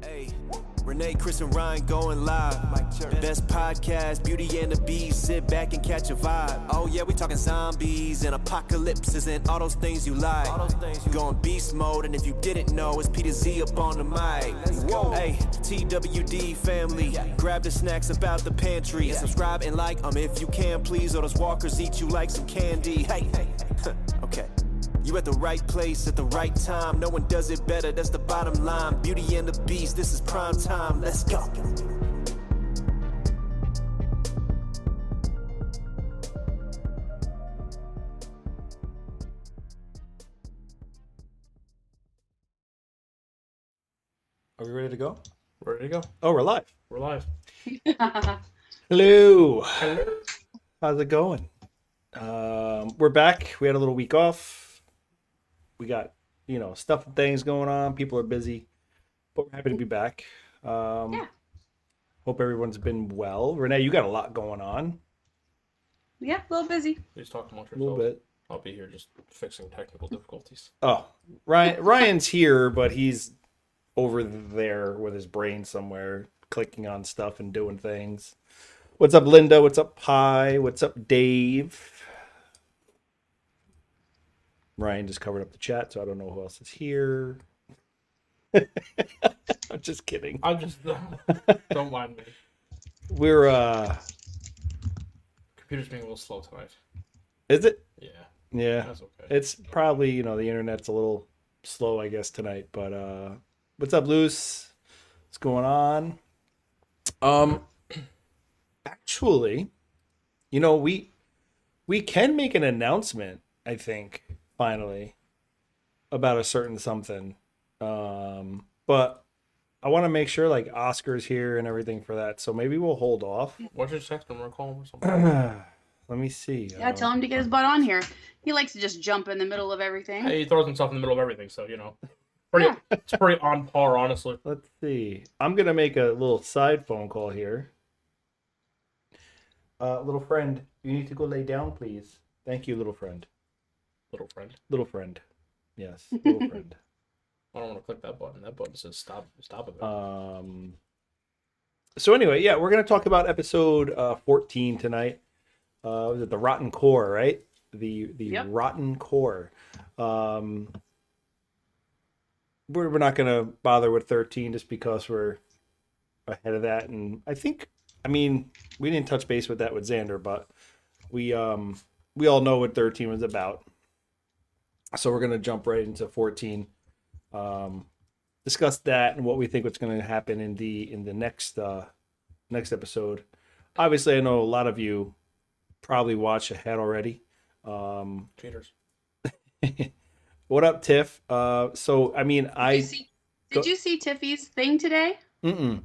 Hey, Renee, Chris, and Ryan going live. Best podcast, Beauty and the Beast. Sit back and catch a vibe. Oh yeah, we talking zombies and apocalypses and all those things you like. Going beast mode, and if you didn't know, it's P to Z up on the mic. Hey, TWD family, grab the snacks about the pantry. Subscribe and like if you can, please. Or those walkers eat you like some candy. Hey, okay. You at the right place at the right time. No one does it better, that's the bottom line. Beauty and the Beast, this is prime time. Let's go. Are we ready to go? Ready to go? Oh, we're live. We're live. Hello. How's it going? We're back. We had a little week off. We got, stuff and things going on. People are busy, but we're happy to be back. Yeah. Hope everyone's been well. Renee, you got a lot going on. Yeah, a little busy. Please talk amongst A little yourselves. bit. I'll be here just fixing technical difficulties. Oh, Ryan's here, but he's over there with his brain somewhere, clicking on stuff and doing things. What's up, Linda? What's up, Pi? What's up, Dave? Ryan just covered up the chat, so I don't know who else is here. I'm just kidding. I'm just don't mind me. We're Computer's being a little slow tonight. is it? Yeah, Yeah. that's okay. It's probably, the internet's a little slow, I guess, tonight. But what's up, Luce? What's going on? Actually, we can make an announcement, I think, finally, about a certain something. But I want to make sure Oscar's here and everything for that. So maybe we'll hold off. What's your text number? Call him or something. Let me see. Yeah, tell him to get his butt on here. He likes to just jump in the middle of everything. Hey, he throws himself in the middle of everything, so it's pretty on par, honestly. Let's see. I'm gonna make a little side phone call here. Little friend, you need to go lay down, please. Thank you, little friend. Little friend. Little friend. Yes, little friend. I don't want to click that button. That button says stop it. So anyway, yeah, we're gonna talk about episode 14 tonight. Was it the Rotten Core, right? The Yep. Rotten Core. We're not gonna bother with 13 just because we're ahead of that, and we didn't touch base with that with Xander, but we all know what 13 was about. So we're gonna jump right into 14. Discuss that and what we think what's going to happen in the next episode. Obviously, I know a lot of you probably watch ahead already. Cheaters. What up, Tiff? Did you see Tiffy's thing today? Mm-mm.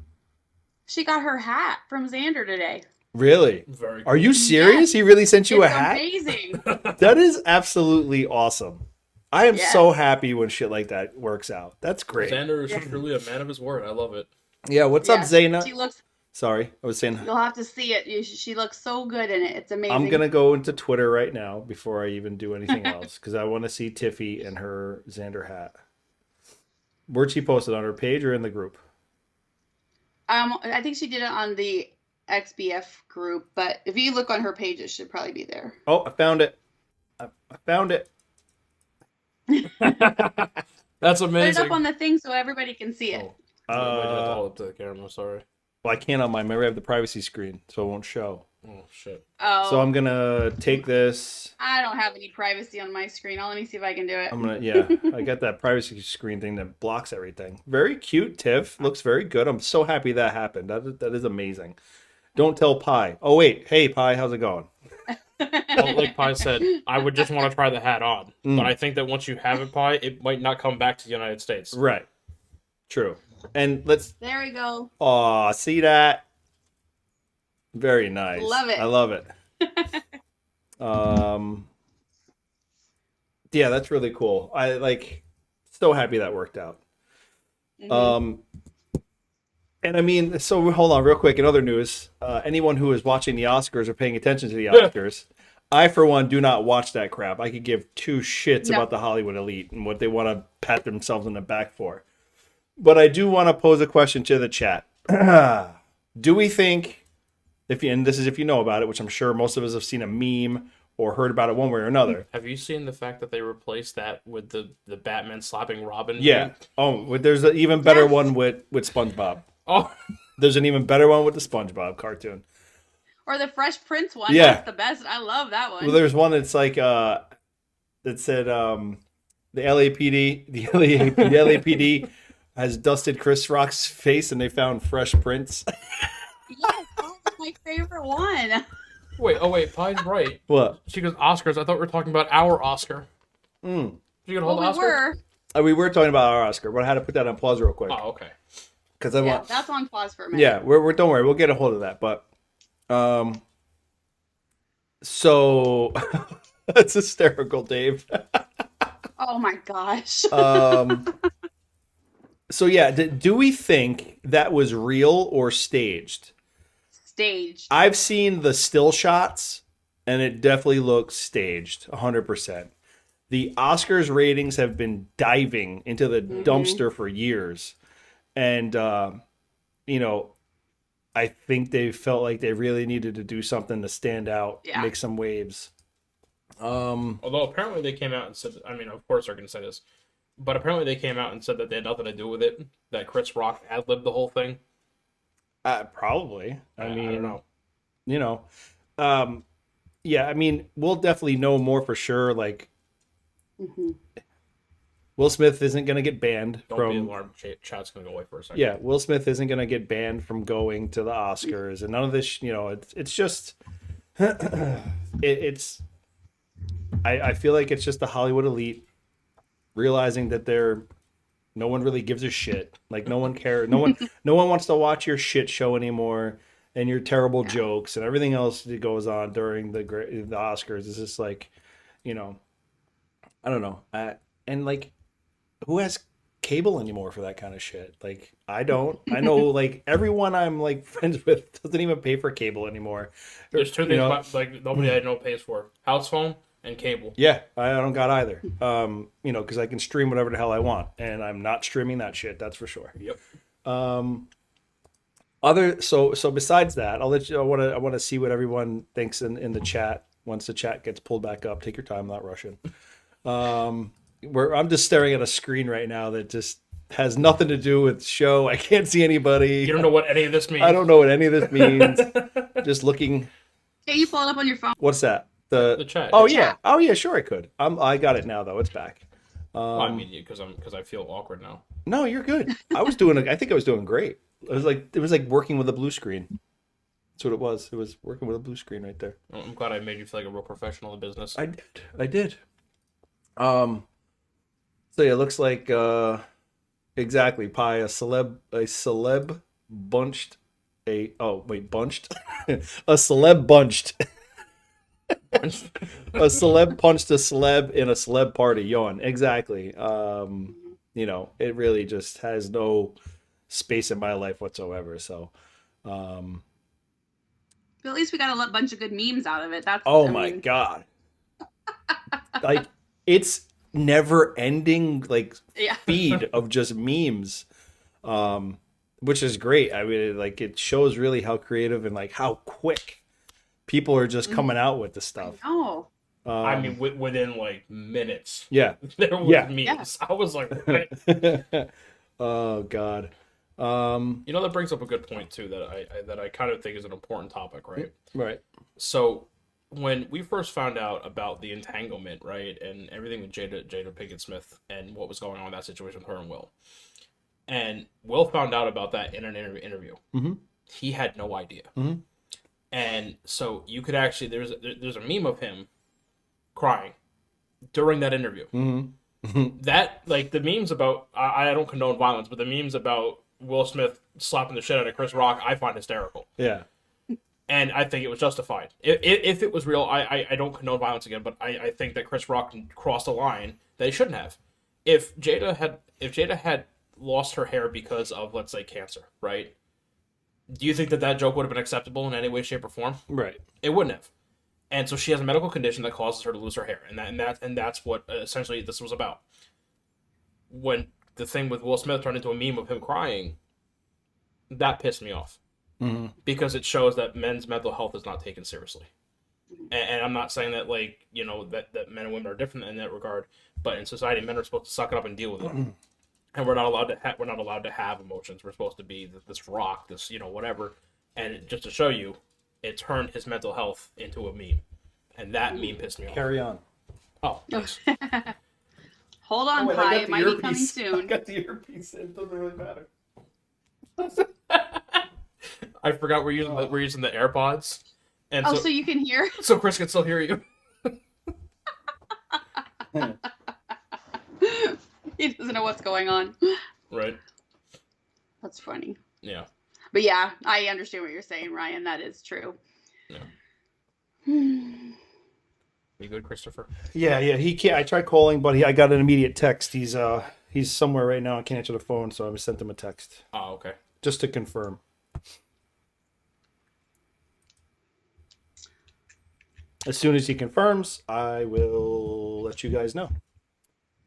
She got her hat from Xander today. Really? Very cool. Are you serious? He really sent you a It's hat? amazing. That is absolutely awesome. I am Yes. so happy when shit like that works out. That's great. Xander is truly a man of his word. I love it. Yeah, what's up, Zaina? She looks. Sorry, I was saying... You'll have to see it. She looks so good in it. It's amazing. I'm going to go into Twitter right now before I even do anything else because I want to see Tiffy and her Xander hat. Where'd she post it? On her page or in the group? I think she did it on the XBF group, but if you look on her page, it should probably be there. Oh, I found it. I found it. That's Put amazing. it up on the thing so everybody can see it. I might have to hold up to the camera. Sorry. Well, I can't on mine. Maybe I have the privacy screen, so it won't show. Oh shit. Oh, So I'm going to take this. I don't have any privacy on my screen. Let me see if I can do it. I got that privacy screen thing that blocks everything. Very cute, Tiff. Looks very good. I'm so happy that happened. That is amazing. Don't tell Pi. Oh, wait. Hey, Pi, how's it going? Well, like Pi said, I would just want to try the hat on. But I think that once you have it, Pi, it might not come back to the United States. Right. True. And There we go. Aw, see that? Very nice. Love it. I love it. Yeah, that's really cool. I so happy that worked out. Mhm. And so hold on real quick. In other news, anyone who is watching the Oscars or paying attention to the Oscars, I, for one, do not watch that crap. I could give two shits No. about the Hollywood elite and what they want to pat themselves on the back for. But I do want to pose a question to the chat. Do we think, and this is if you know about it, which I'm sure most of us have seen a meme or heard about it one way or another. Have you seen the fact that they replaced that with the Batman slapping Robin? Yeah. meme? Oh, there's an even better one with SpongeBob. Oh, There's an even better one with the SpongeBob cartoon. Or the Fresh Prince one. Yeah. That's the best. I love that one. Well, there's one that's like that said the LAPD has dusted Chris Rock's face and they found Fresh Prince. Yes, that's my favorite one. wait, Pie's right. What? She goes, Oscars. I thought we were talking about our Oscar. Mm. Did you get a hold Well, of we Oscar? were. We were talking about our Oscar, but I had to put that on pause real quick. Oh, okay. Because I Yeah, want. that's on pause for a minute. Yeah, we're don't worry, we'll get a hold of that. But so that's hysterical, Dave. Oh my gosh. So yeah, do we think that was real or staged? Staged. I've seen the still shots, and it definitely looks staged, 100%. The Oscars ratings have been diving into the dumpster for years, and you know, I think they felt like they really needed to do something to stand out, make some waves. Although apparently they came out and said, I mean, of course they're going to say this, but apparently they came out and said that they had nothing to do with it, that Chris Rock ad-libbed the whole thing. Probably. I mean, I don't know. You know, yeah, I mean, we'll definitely know more for sure. Like, Will Smith isn't going to get banned Don't be alarmed. Chat's going to go away for a second. Yeah, Will Smith isn't going to get banned from going to the Oscars, and none of this. You know, it's just it's. I feel like it's just the Hollywood elite realizing that no one really gives a shit. Like no one cares. No one wants to watch your shit show anymore, and your terrible jokes and everything else that goes on during the Oscars. It's just like, you know, I don't know. And like, who has cable anymore for that kind of shit? Like, I don't. I know like everyone I'm like friends with doesn't even pay for cable anymore. There's two things like nobody I know pays for: house phone and cable. Yeah, I don't got either. You know, because I can stream whatever the hell I want, and I'm not streaming that shit. That's for sure. Yep. So besides that, I'll let you. I want to see what everyone thinks in the chat once the chat gets pulled back up. Take your time, I'm not rushing. I'm just staring at a screen right now that just has nothing to do with the show. I can't see anybody. You don't know what any of this means. I don't know what any of this means. Just looking. Hey, you pull it up on your phone. What's that? The chat. Oh The yeah. chat. Oh yeah. Sure, I could. I got it now though. It's back. Well, I mean, because I feel awkward now. No, you're good. I think I was doing great. It was like working with a blue screen. That's what it was. It was working with a blue screen right there. I'm glad I made you feel like a real professional in business. I did. So yeah, it looks like exactly Pie, a celeb bunched a celeb bunched. A celeb punched a celeb in a celeb party. Yawn. Exactly. You know, it really just has no space in my life whatsoever. So, But at least we got a bunch of good memes out of it. That's. my God. Like, it's never ending, like, feed of just memes. Which is great. I mean, like, it shows really how creative and like how quick people are just coming out with the stuff. Oh. I mean, within like minutes. Yeah. There was memes. I was like, what? Oh God. You know, that brings up a good point too that I kind of think is an important topic, right? Right. So when we first found out about the entanglement, right, and everything with Jada Pinkett Smith and what was going on in that situation with her and Will, and Will found out about that in an interview. Mm-hmm. He had no idea. Mm-hmm. And so you could actually there's a meme of him crying during that interview. Mm-hmm. That, like, the memes about I don't condone violence, but the memes about Will Smith slapping the shit out of Chris Rock, I find hysterical. Yeah. And I think it was justified. If it was real, I don't condone violence again, but I think that Chris Rock crossed a line that he shouldn't have. If Jada had lost her hair because of, let's say, cancer, right? Do you think that joke would have been acceptable in any way, shape, or form? Right. It wouldn't have. And so she has a medical condition that causes her to lose her hair, and that's what essentially this was about. When the thing with Will Smith turned into a meme of him crying, that pissed me off. Mm-hmm. Because it shows that men's mental health is not taken seriously. And I'm not saying that, like, you know, that men and women are different in that regard, but in society, men are supposed to suck it up and deal with it. And we're not allowed to have emotions. We're supposed to be this rock, this, you know, whatever. And just to show you, it turned his mental health into a meme. And that meme pissed me off. Carry on. Oh, nice. Hold on, Pi. It might be coming I soon. got the earpiece in. It doesn't really matter. I forgot we're using the AirPods. And So you can hear? So Chris can still hear you. He doesn't know what's going on. Right. That's funny. Yeah. But yeah, I understand what you're saying, Ryan. That is true. Yeah. You good, Christopher? Yeah. He can't. I tried calling, but I got an immediate text. He's somewhere right now. I can't answer the phone, so I sent him a text Oh, okay. just to confirm. As soon as he confirms, I will let you guys know.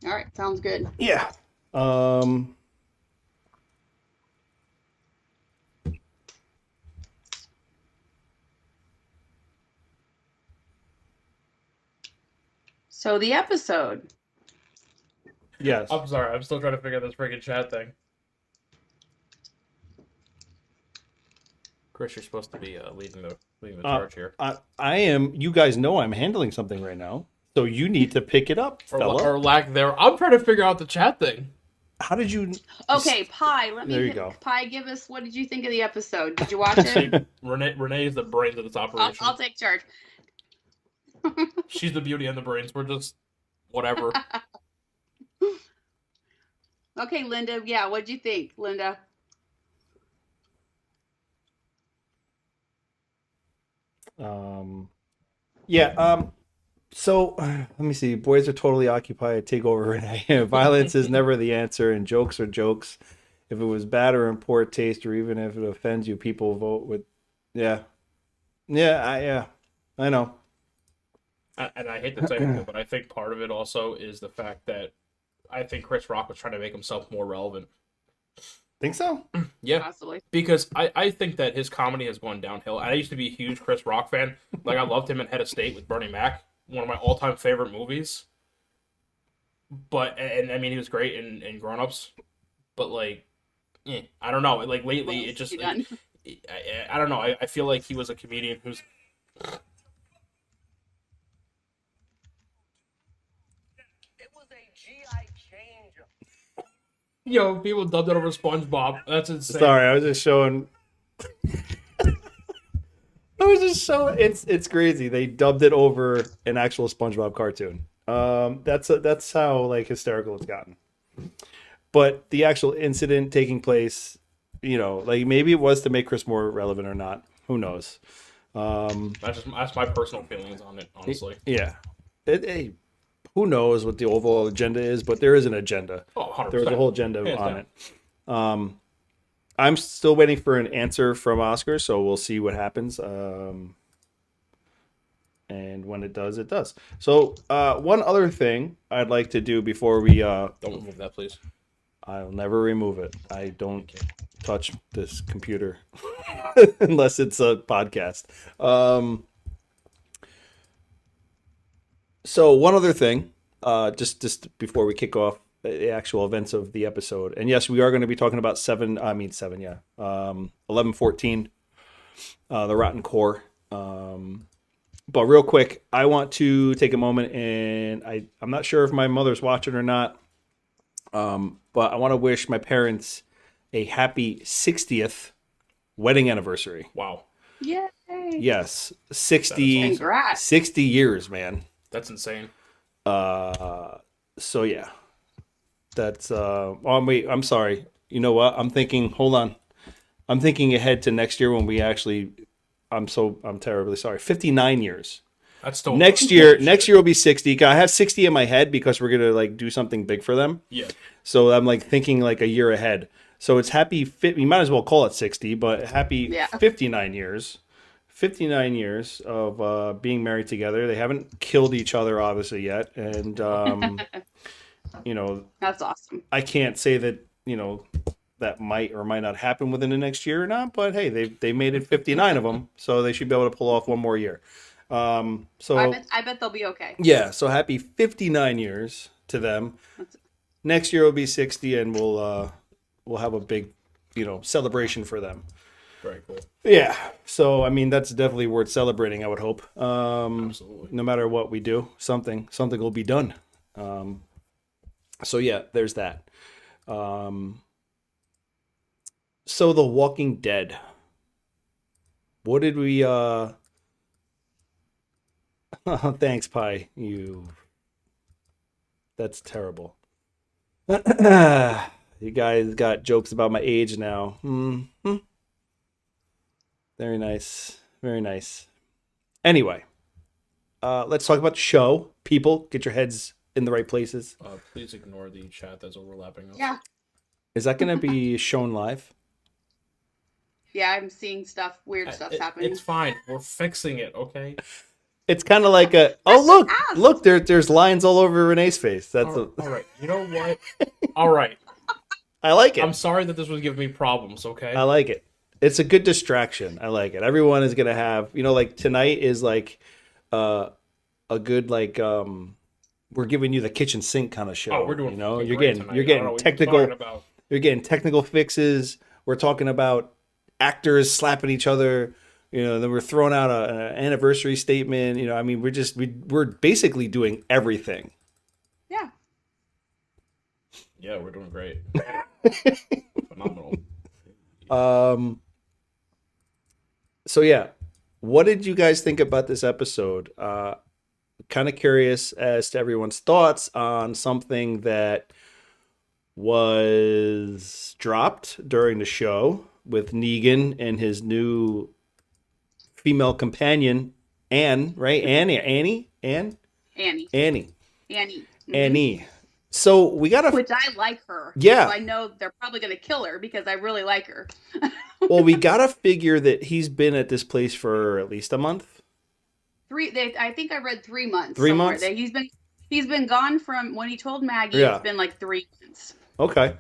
All right, sounds good. Yeah. So the episode. Yes. I'm sorry. I'm still trying to figure out this freaking chat thing. Chris, you're supposed to be leading the charge here. I am. You guys know I'm handling something right now, so you need to pick it up, fella. Or lack there. I'm trying to figure out the chat thing. How did you? Okay, Pi. There you go. Pi, give us. What did you think of the episode? Did you watch it? Renee is the brains of this operation. I'll take charge. She's the beauty and the brains. We're just whatever. Okay, Linda. Yeah, what'd you think, Linda? So let me see. Boys are totally occupied. Take over, Renee. Violence is never the answer, and jokes are jokes. If it was bad or in poor taste, or even if it offends you, people vote with. Yeah. I know. And I hate to say it, but I think part of it also is the fact that I think Chris Rock was trying to make himself more relevant. Think so? Yeah. Possibly. Because I think that his comedy has gone downhill. I used to be a huge Chris Rock fan. Like, I loved him in Head of State with Bernie Mac. One of my all-time favorite movies. But, and I mean, he was great in Grown Ups. But, like, I don't know. Like, lately, it just... I don't know. I feel like he was a comedian who's... It was a GI change. Yo, people dubbed it over SpongeBob. That's insane. Sorry, I was just showing. It's crazy. They dubbed it over an actual SpongeBob cartoon. That's how like hysterical it's gotten. But the actual incident taking place, you know, like maybe it was to make Chris more relevant or not. Who knows? That's my personal feelings on it, honestly. Yeah. Who knows what the overall agenda is, but there is an agenda. Oh, 100%. There's a whole agenda Hands on down. it. I'm still waiting for an answer from Oscar, so we'll see what happens. And when it does, it does. So one other thing I'd like to do before we... Don't remove that, please. I'll never remove it. I don't touch this computer unless it's a podcast. So one other thing, just before we kick off the actual events of the episode, and yes, we are going to be talking about 11-14, the Rotten Core. But real quick, I want to take a moment, and I'm not sure if my mother's watching or not, but I want to wish my parents a happy 60th wedding anniversary. Wow. Yay. Yes, 60, Congrats. 60 years, man. That's insane. So yeah, that's oh wait, I'm sorry. You know what? I'm thinking. Hold on. I'm thinking ahead to next year when we actually. I'm terribly sorry. 59 years. That's still Next year will be 60. I have 60 in my head because we're gonna like do something big for them. Yeah. So I'm like thinking like a year ahead. So it's happy. You might as well call it 60, but happy 59 years. 59 years of being married together. They haven't killed each other, obviously, yet. And you know, That's awesome. I can't say that, you know, that might or might not happen within the next year or not, but hey, they made it 59 of them, so they should be able to pull off one more year. So I bet they'll be okay. yeah, so happy 59 years to them. That's, Next year will be 60, and we'll have a big, you know, celebration for them. Very cool. Yeah. So I mean, that's definitely worth celebrating, I would hope. Absolutely. No matter what we do, something will be done. So yeah, there's that. So The Walking Dead. What did we thanks, Pi. That's terrible. You guys got jokes about my age now. Mm-hmm. Very nice. Very nice. Anyway, let's talk about the show. People, get your heads in the right places. Please ignore the chat that's overlapping us. yeah. Is that going to be shown live? Yeah, I'm seeing weird stuff happening. It's fine. We're fixing it, okay? It's kind of like look, there's lines all over Renee's face. That's All right. You know what? All right. I like it. I'm sorry that this was giving me problems, okay? I like it. It's a good distraction. I like it. Everyone is gonna have, you know, like tonight is like a good like we're giving you the kitchen sink kind of show. Oh, we're doing, you know, you're getting technical fixes. We're talking about actors slapping each other. You know, then we're throwing out an anniversary statement. You know, I mean, we're basically doing everything. Yeah. Yeah, we're doing great. Phenomenal. So yeah, what did you guys think about this episode? Kind of curious as to everyone's thoughts on something that was dropped during the show with Negan and his new female companion, Anne, right? Annie. Mm-hmm. So we gotta. Which I like her. Yeah. So I know they're probably gonna kill her because I really like her. Well, we gotta figure that he's been at this place for at least a month. I think I read 3 months. 3 months. He's been gone from when he told Maggie. Yeah. It's been like 3 months. Okay.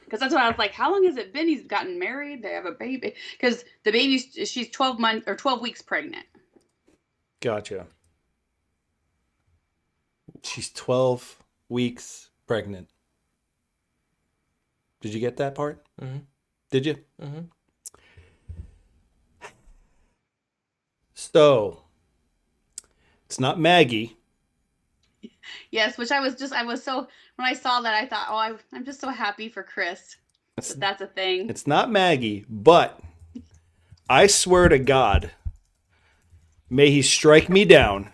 Because that's what I was like. How long has it been? He's gotten married. They have a baby. Because the she's 12 months or 12 weeks pregnant. Gotcha. She's 12 weeks pregnant. Did you get that part? Mm-hmm. Did you? Mm-hmm. So, it's not Maggie. Yes, which I was so, when I saw that, I thought, oh, I'm just so happy for Chris. That's a thing. It's not Maggie, but I swear to God, may he strike me down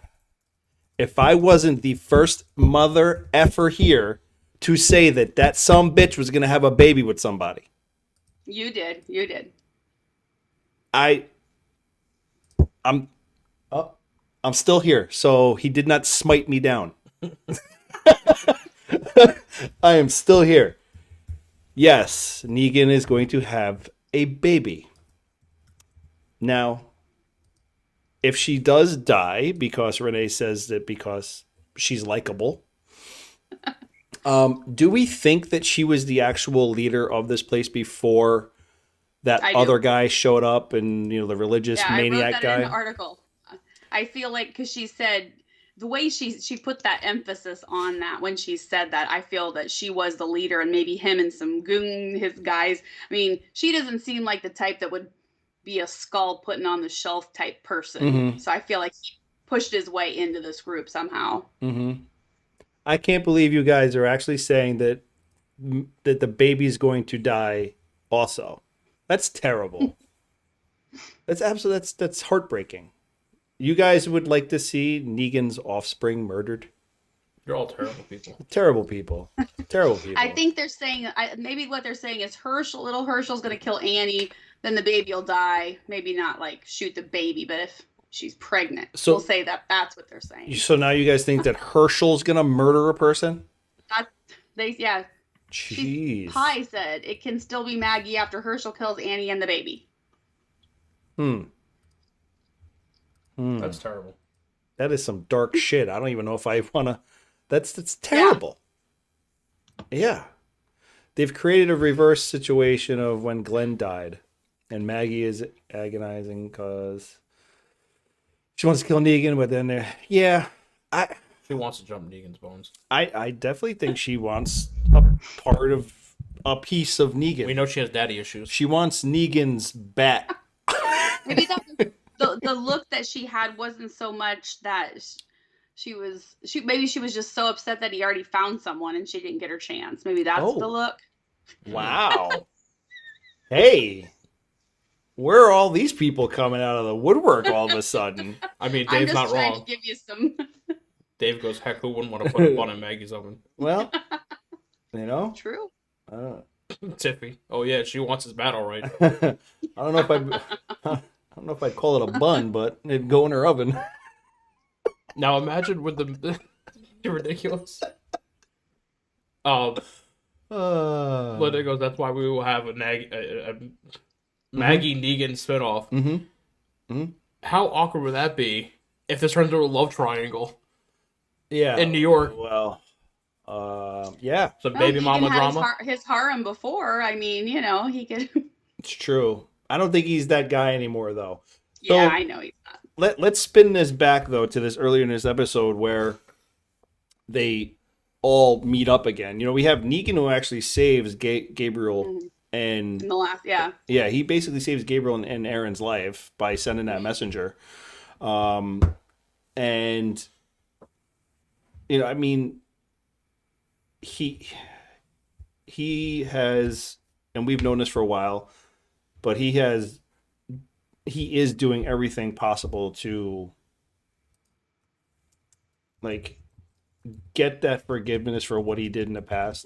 if I wasn't the first mother effer here to say that some bitch was going to have a baby with somebody. You did. I'm still here, so he did not smite me down. I am still here. Yes, Negan is going to have a baby. Now, if she does die, because Renee says that because she's likable, do we think that she was the actual leader of this place before that other guy showed up and, you know, the religious maniac guy? In the article. I feel like because she said the way she put that emphasis on that when she said that, I feel that she was the leader and maybe him and some his guys. I mean, she doesn't seem like the type that would be a skull putting on the shelf type person. Mm-hmm. So I feel like he pushed his way into this group somehow. Mm-hmm. I can't believe you guys are actually saying that the baby's going to die also. That's terrible. That's heartbreaking. You guys would like to see Negan's offspring murdered? You're all terrible people. Terrible people. Terrible people. I think they're saying, maybe what they're saying is little Herschel's going to kill Annie, then the baby will die. Maybe not like shoot the baby, but if she's pregnant, we'll say that's what they're saying. So now you guys think that Herschel's going to murder a person? Yeah. Jeez. Pi said it can still be Maggie after Herschel kills Annie and the baby. That's terrible. That is some dark shit. I don't even know if I want to. That's terrible. Yeah. They've created a reverse situation of when Glenn died, and Maggie is agonizing because she wants to kill Negan, but then She wants to jump Negan's bones. I definitely think she wants a piece of Negan. We know she has daddy issues. She wants Negan's bat. Maybe that was the look that she had wasn't so much that she was just so upset that he already found someone and she didn't get her chance. Maybe that's the look. Wow. Hey. Where are all these people coming out of the woodwork all of a sudden? I mean, I'm Dave's just not trying wrong. to give you some. Dave goes, heck, who wouldn't want to put a bun in Maggie's oven? Well, True. Tiffy. Oh yeah, she wants his bat, all right. I don't know if I'd call it a bun, but it'd go in her oven. Now imagine with the ridiculous. Linda goes, that's why we will have a Maggie Negan spinoff. How awkward would that be if this turns into a love triangle? Yeah. In New York. Well, yeah. Some baby mama drama. His harem before. I mean, he could. It's true. I don't think he's that guy anymore, though. Yeah, So, I know he's not. Let's spin this back, though, to this earlier in this episode where they all meet up again. We have Negan who actually saves Gabriel and In the last, yeah. yeah, he basically saves Gabriel and Aaron's life by sending that messenger. And I mean, he has, and we've known this for a while, but he is doing everything possible to get that forgiveness for what he did in the past.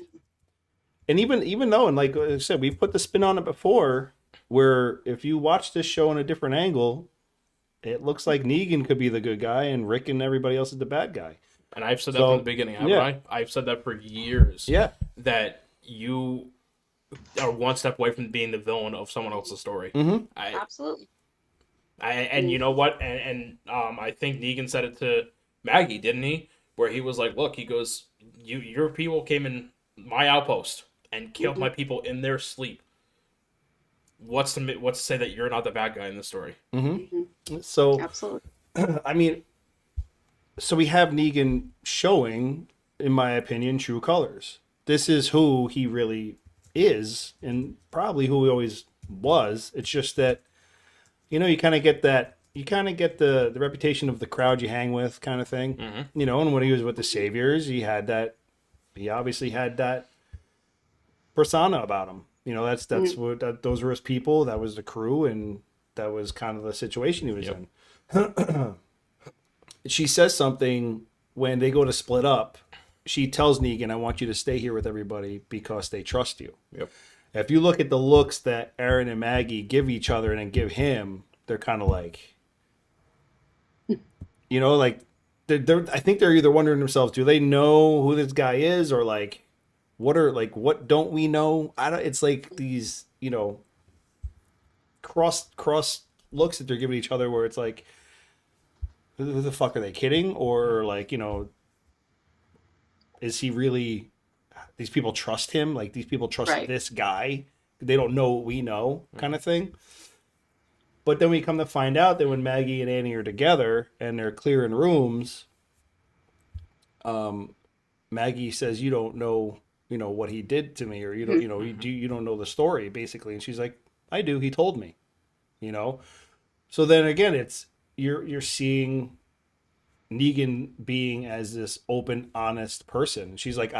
And even though, and like I said, we've put the spin on it before, where if you watch this show in a different angle, it looks like Negan could be the good guy and Rick and everybody else is the bad guy. And I've said that from the beginning, haven't I? I've said that for years. Yeah. That you are one step away from being the villain of someone else's story. Absolutely. And you know what? And I think Negan said it to Maggie, didn't he? Where he was like, "Look," he goes, "Your people came in my outpost and killed my people in their sleep. What's to say that you're not the bad guy in this story?" So, Absolutely. I mean, so we have Negan showing, in my opinion, true colors. This is who he really is, and probably who he always was. It's just that, you kind of get the reputation of the crowd you hang with kind of thing. And when he was with the Saviors, he obviously had that persona about him. That's what those were his people. That was the crew, and that was kind of the situation he was in. She says something when they go to split up. She tells Negan, "I want you to stay here with everybody because they trust you." Yep. If you look at the looks that Aaron and Maggie give each other and then give him, they're kind of like, I think they're either wondering themselves, do they know who this guy is, or what don't we know? It's like these, cross looks that they're giving each other, where it's like, who the fuck are they kidding? Or is he really, these people trust him? Like, these people trust this guy. They don't know what we know, kind of thing. But then we come to find out that when Maggie and Annie are together and they're clearing rooms, Maggie says, "You don't know, what he did to me, or you don't know the story," basically. And she's like, "I do. He told me." So then again, it's you're seeing Negan being as this open, honest person. She's like,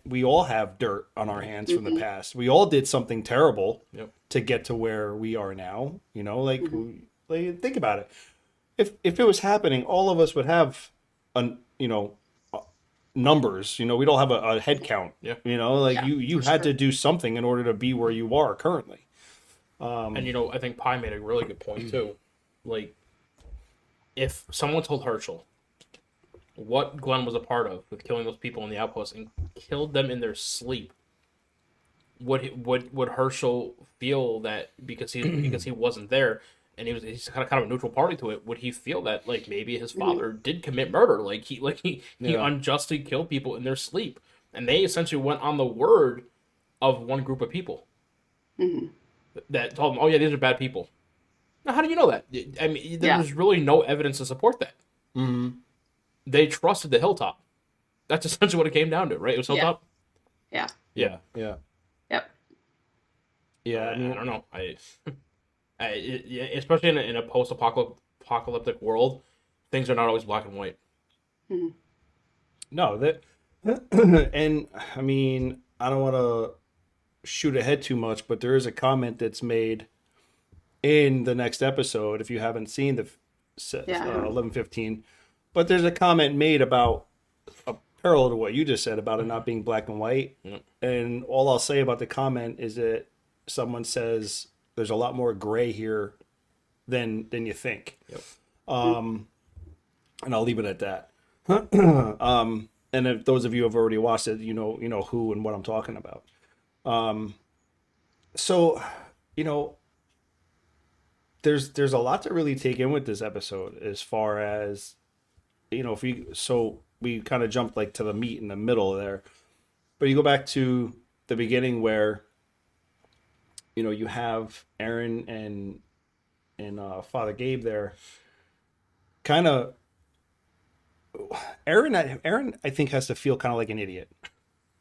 we all have dirt on our hands from the past. We all did something terrible to get to where we are now. Think about it. If it was happening, all of us would have numbers. We'd all have a head count. Yeah. You had to do something in order to be where you are currently. And I think Pi made a really good point too. Like, if someone told Herschel what Glenn was a part of with killing those people in the outpost and killed them in their sleep, would Herschel feel that because he wasn't there, he's kind of a neutral party to it, would he feel that like maybe his father did commit murder, he unjustly killed people in their sleep, and they essentially went on the word of one group of people that told him, oh yeah, these are bad people. Now, how do you know that? I mean, there's really no evidence to support that. They trusted the hilltop. That's essentially what it came down to, right? It was hilltop. Yeah. Yeah. Yep. Yeah. I don't know. Especially in a post-apocalyptic world, things are not always black and white. No, that, and I mean, I don't want to shoot ahead too much, but there is a comment that's made in the next episode. If you haven't seen the 11:15, but there's a comment made about a parallel to what you just said about it not being black and white. And all I'll say about the comment is that someone says there's a lot more gray here than you think. And I'll leave it at that. And if those of you who have already watched it, you know who and what I'm talking about. So, there's a lot to really take in with this episode as far as, we kind of jumped like to the meat in the middle there, but you go back to the beginning where, you have Aaron and Father Gabe there. Kind of, Aaron, I think has to feel kind of like an idiot.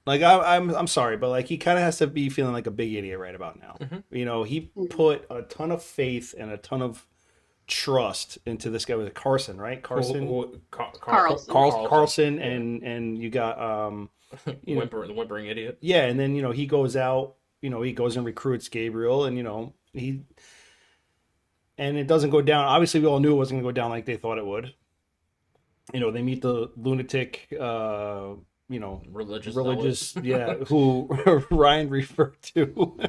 Like I'm sorry, but like he kind of has to be feeling like a big idiot right about now. He put a ton of faith and a ton of trust into this guy. Was it Carson, right? Carlson, and you got the whimpering idiot. Yeah, and then he goes out. He goes and recruits Gabriel, and and it doesn't go down. Obviously, we all knew it wasn't going to go down like they thought it would. They meet the lunatic, religious, who Ryan referred to,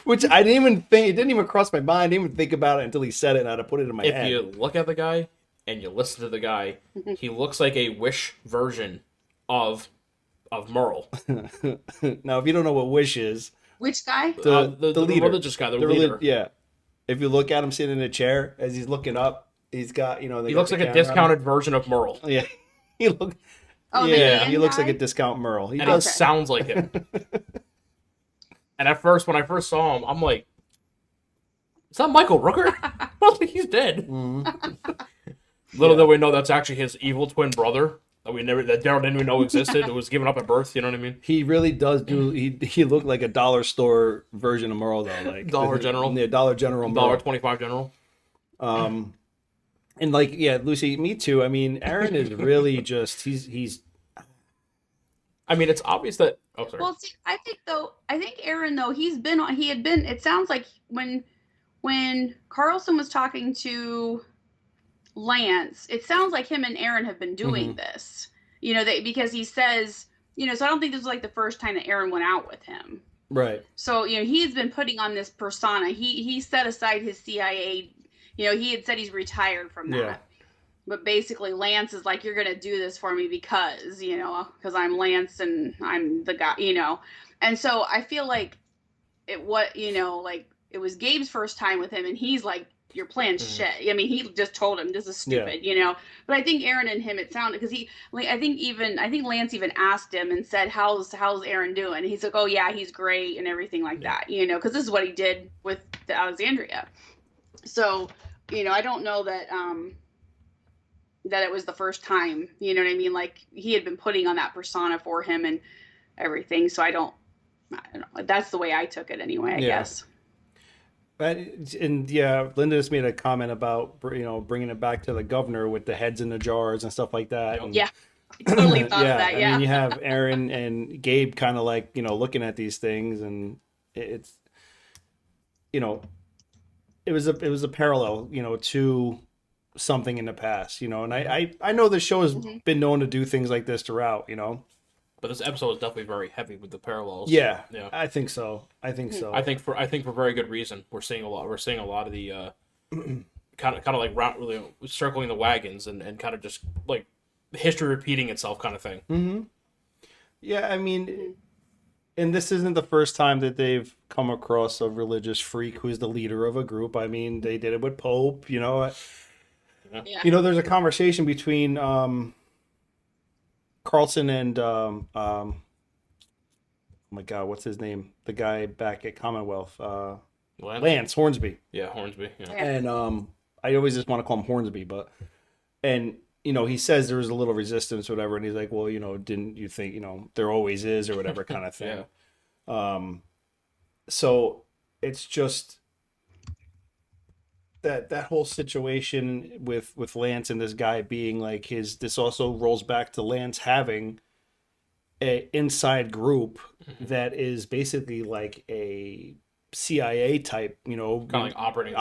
which I didn't even think. It didn't even cross my mind. I didn't even think about it until he said it, and I had to put it in my head. If you look at the guy and you listen to the guy, he looks like a Wish version of Merle. Now, if you don't know what Wish is, which guy? The leader, religious guy, the leader. Yeah. If you look at him sitting in a chair as he's looking up, he's got he looks like a discounted version of Merle. Yeah, he looks like a discount Merle. He sounds like him. And at first, when I first saw him, I'm like, "Is that Michael Rooker?" I was like, "He's dead." Little did we know that's actually his evil twin brother that Daryl didn't even know existed. It was given up at birth. You know what I mean? He really does do. He looked like a dollar store version of Merle, though. Like Dollar General. Yeah, Dollar General. $1.25 General. And Lucy, me too. I mean, Aaron is really just he's. I mean, it's obvious that. Oh, sorry. Well, see, I think Aaron though he had been. It sounds like when Carlson was talking to Lance, it sounds like him and Aaron have been doing this. Because he says, so I don't think this was like the first time that Aaron went out with him. Right. So he's been putting on this persona. He set aside his CIA. He had said he's retired from that. Yeah. But basically, Lance is like, you're going to do this for me because I'm Lance and I'm the guy, And so I feel like it was Gabe's first time with him, and he's like, your plan's shit. I mean, he just told him this is stupid, But I think Aaron and him, it sounded, because I think Lance even asked him and said, how's Aaron doing? And he's like, oh yeah, he's great and everything like that, because this is what he did with the Alexandria. So, I don't know that that it was the first time, you know what I mean? Like he had been putting on that persona for him and everything. So I don't know. That's the way I took it anyway, I guess. And Linda just made a comment about bringing it back to the governor with the heads in the jars and stuff like that. And, I totally thought that. I mean, you have Aaron and Gabe kind of like looking at these things, and it's it was a parallel to something in the past, and I know the show has been known to do things like this throughout, But this episode is definitely very heavy with the parallels. Yeah. I think so. I think for very good reason. We're seeing a lot of the kind of like really circling the wagons and kind of just like history repeating itself kind of thing. Mm-hmm. Yeah, I mean, and this isn't the first time that they've come across a religious freak who's the leader of a group. I mean, they did it with Pope. Yeah. There's a conversation between Carlson and oh my God, what's his name? The guy back at Commonwealth, Lance Hornsby. Yeah, Hornsby. Yeah. And I always just want to call him Hornsby, but he says there was a little resistance or whatever, and he's like, well, didn't you think, there always is or whatever kind of thing. So it's just that whole situation with Lance and this guy being like this also rolls back to Lance having a inside group that is basically like a CIA type, kind of like operating.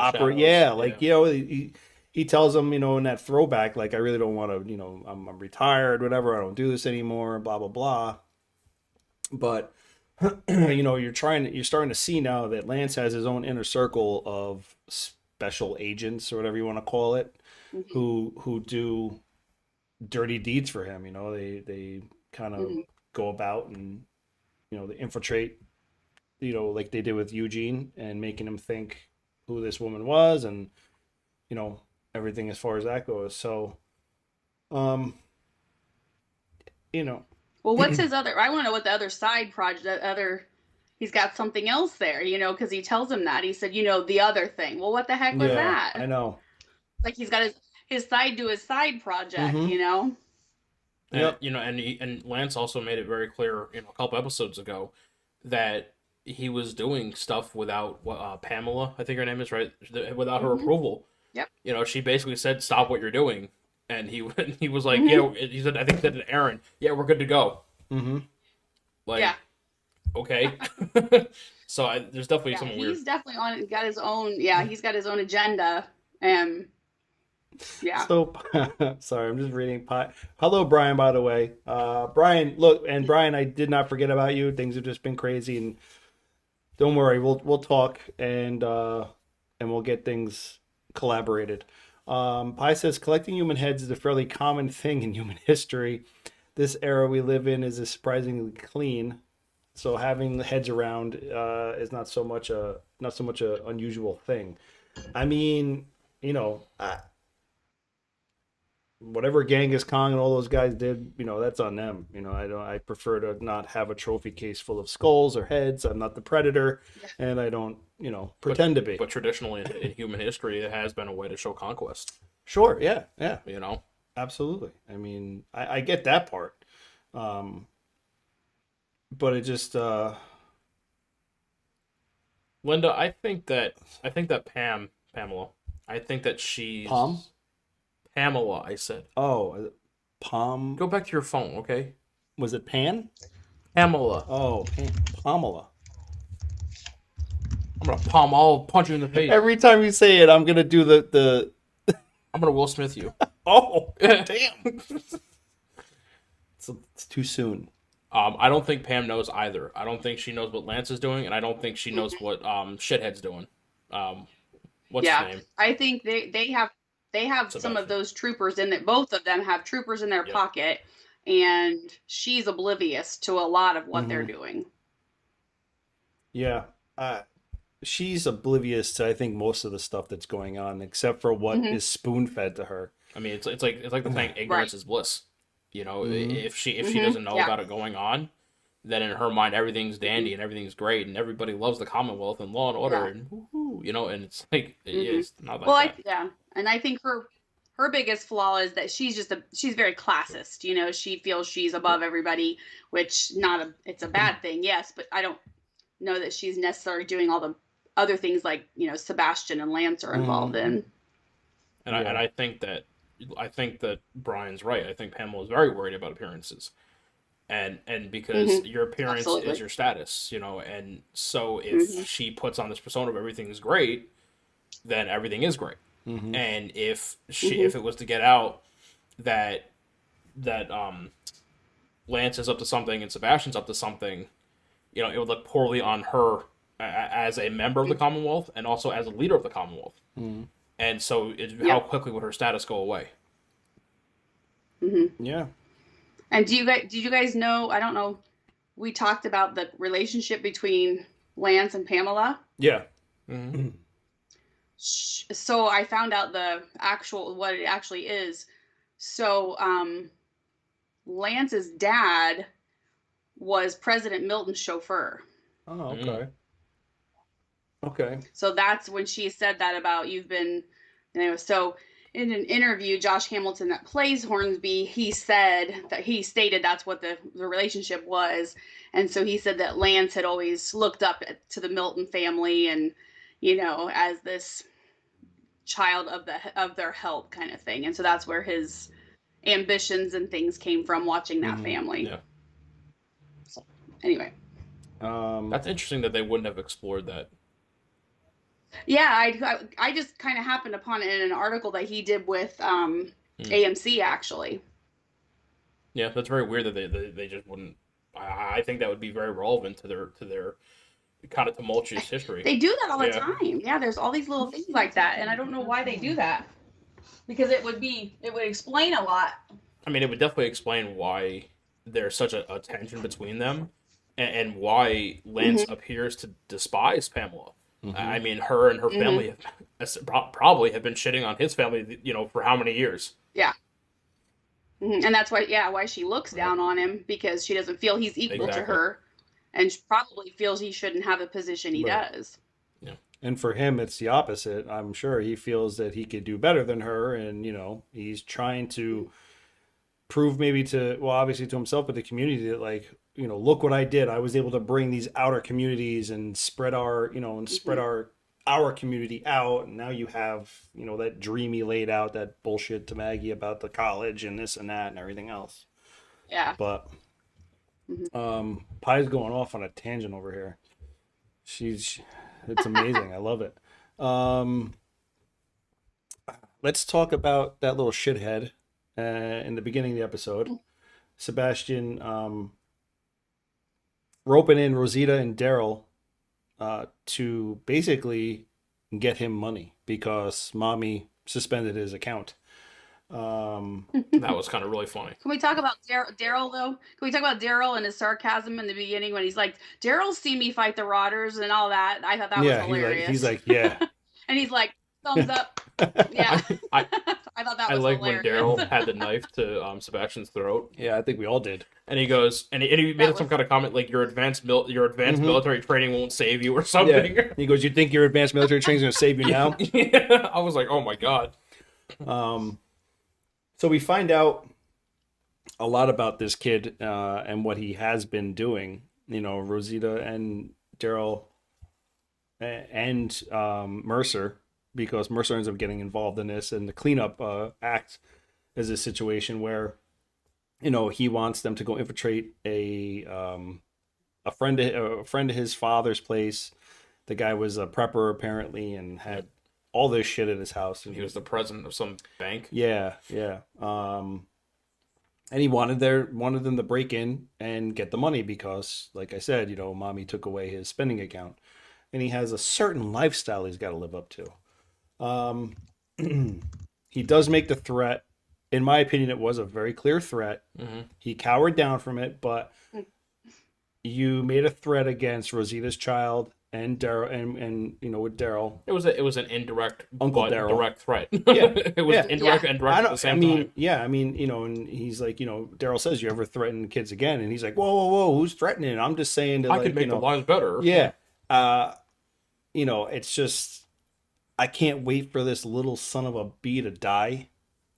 He tells them, in that throwback, like, I really don't want to, I'm retired, whatever, I don't do this anymore, blah blah blah. But you're starting to see now that Lance has his own inner circle of special agents or whatever you want to call it, who do dirty deeds for him. They kind of go about and they infiltrate, like they did with Eugene, and making him think who this woman was, and everything as far as that goes. So Well, what's his other? I want to know what the other side project. He's got something else there, because he tells him that. He said, the other thing. Well, what the heck was that? I know. Like he's got his side to his side project, And, and Lance also made it very clear, a couple episodes ago, that he was doing stuff without Pamela, I think her name is, right? Without her approval. Yep. She basically said, "Stop what you're doing," and he was like, "Yeah." He said, "I think he said to Aaron, yeah, we're good to go." Mm-hmm. Like, yeah. Okay. So there's definitely some weird. He's definitely got his own. Yeah, he's got his own agenda. Yeah. So, sorry, I'm just reading. Hello, Brian, by the way. Brian, look, and Brian, I did not forget about you. Things have just been crazy, and don't worry, we'll talk, and we'll get things collaborated. Pi says, collecting human heads is a fairly common thing in human history. This era we live in is surprisingly clean, so having heads around is not so much a unusual thing. I mean, whatever Genghis Khan and all those guys did, that's on them. I prefer to not have a trophy case full of skulls or heads. I'm not the predator, and I don't, pretend to be. But traditionally in human history, it has been a way to show conquest. Sure, yeah. Absolutely. I mean, I get that part, but it just. Linda, I think that Pamela. I think that she's Pamela, I said. Oh, Pam. Go back to your phone, okay? Was it Pan? Pamela. Oh, Pamela. I'm gonna I'll punch you in the face. Every time you say it, I'm gonna do the. I'm gonna Will Smith you. Oh, damn. It's too soon. I don't think Pam knows either. I don't think she knows what Lance is doing, and I don't think she knows what Shithead's doing. What's his name? I think they have some of those troopers in that. Both of them have troopers in their pocket, and she's oblivious to a lot of what they're doing. Yeah, she's oblivious to, I think, most of the stuff that's going on, except for what is spoon fed to her. I mean, it's like the saying, ignorance is bliss. If she doesn't know about it going on, then in her mind everything's dandy and everything's great and everybody loves the Commonwealth and law and order and woohoo, and it's like it's not like that. And I think her biggest flaw is that she's very classist. She feels she's above everybody, which it's a bad thing, yes, but I don't know that she's necessarily doing all the other things like Sebastian and Lance are involved in. And I think that Brian's right. I think Pamela's very worried about appearances. And because your appearance is your status, and so if she puts on this persona of everything's great, then everything is great. And if it was to get out that Lance is up to something and Sebastian's up to something, it would look poorly on her as a member of the Commonwealth and also as a leader of the Commonwealth. And so how quickly would her status go away? Yeah. And did you guys know, I don't know we talked about the relationship between Lance and Pamela. Yeah. So I found out what it actually is. So Lance's dad was President Milton's chauffeur. Oh, okay. Okay. So that's when she said that about you've been, so in an interview, Josh Hamilton that plays Hornsby, he stated that's what the relationship was. And so he said that Lance had always looked up to the Milton family and, as this child of their help kind of thing. And so that's where his ambitions and things came from, watching that family. Yeah. So anyway. That's interesting that they wouldn't have explored that. Yeah, I just kind of happened upon it in an article that he did with AMC, actually. Yeah, that's very weird that they just wouldn't. I think that would be very relevant to their kind of tumultuous history. They do that all the time. Yeah, there's all these little things like that, and I don't know why they do that. Because it would explain a lot. I mean, it would definitely explain why there's such a tension between them, and why Lance appears to despise Pamela. I mean, her and her family probably have been shitting on his family, for how many years? Yeah. And that's why she looks down on him, because she doesn't feel he's equal to her, and she probably feels he shouldn't have the position he does. Yeah. And for him, it's the opposite. I'm sure he feels that he could do better than her, and he's trying to prove obviously to himself, but the community that look what I did. I was able to bring these outer communities and spread our community out. And now you have, that dreamy laid out, that bullshit to Maggie about the college and this and that and everything else. Yeah. But Pie's going off on a tangent over here. It's amazing. I love it. Let's talk about that little shithead in the beginning of the episode. Sebastian roping in Rosita and Daryl to basically get him money because Mommy suspended his account. That was kind of really funny. Can we talk about Daryl, though? Can we talk about Daryl and his sarcasm in the beginning when he's like, Daryl's seen me fight the Rotters and all that? I thought that was hilarious. He's like, yeah. And he's like, thumbs up. Yeah. I thought that was hilarious. I like when Daryl had the knife to Sebastian's throat. Yeah, I think we all did. And he goes, and he made some kind of comment like, your advanced military training won't save you or something. Yeah. He goes, you think your advanced military training is going to save you now? Yeah. I was like, oh my God. So we find out a lot about this kid and what he has been doing. Rosita and Daryl and Mercer, because Mercer ends up getting involved in this, and the cleanup act is a situation where he wants them to go infiltrate a friend of his father's place. The guy was a prepper apparently and had all this shit at his house. He was the president of some bank. Yeah. And he wanted them to break in and get the money because, like I said, Mommy took away his spending account, and he has a certain lifestyle he's got to live up to. He does make the threat. In my opinion, it was a very clear threat. Mm-hmm. He cowered down from it, but you made a threat against Rosita's child and Daryl, and with Daryl, it was an indirect, Uncle Daryl, direct threat. Yeah, it was indirect and direct at the same time. Yeah, and he's like, Daryl says, you ever threaten kids again? And he's like, whoa, who's threatening? I'm just saying that I could make the lives better. Yeah, it's just, I can't wait for this little son of a bee to die.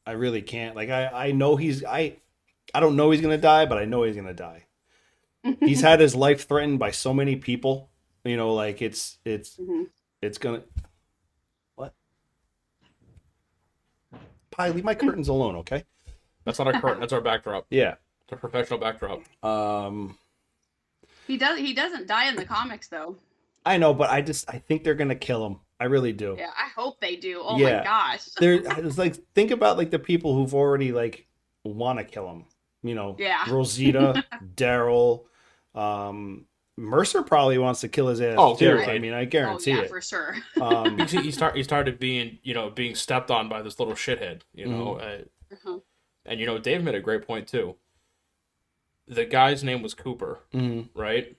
I really can't. Like, I know I don't know he's gonna die, but I know he's gonna die. He's had his life threatened by so many people. It's gonna. What? Pie, leave my curtains alone, okay? That's not our curtain. That's our backdrop. Yeah, it's a professional backdrop. He doesn't die in the comics though. I know, but I think they're gonna kill him. I really do. Yeah, I hope they do. Oh my gosh. It's like, think about the people who've already want to kill him. Yeah. Rosita, Daryl, Mercer probably wants to kill his ass too. Right. I mean, I guarantee it for sure. He started being stepped on by this little shithead, and Dave made a great point too. the guy's name was Cooper, Mm-hmm. right?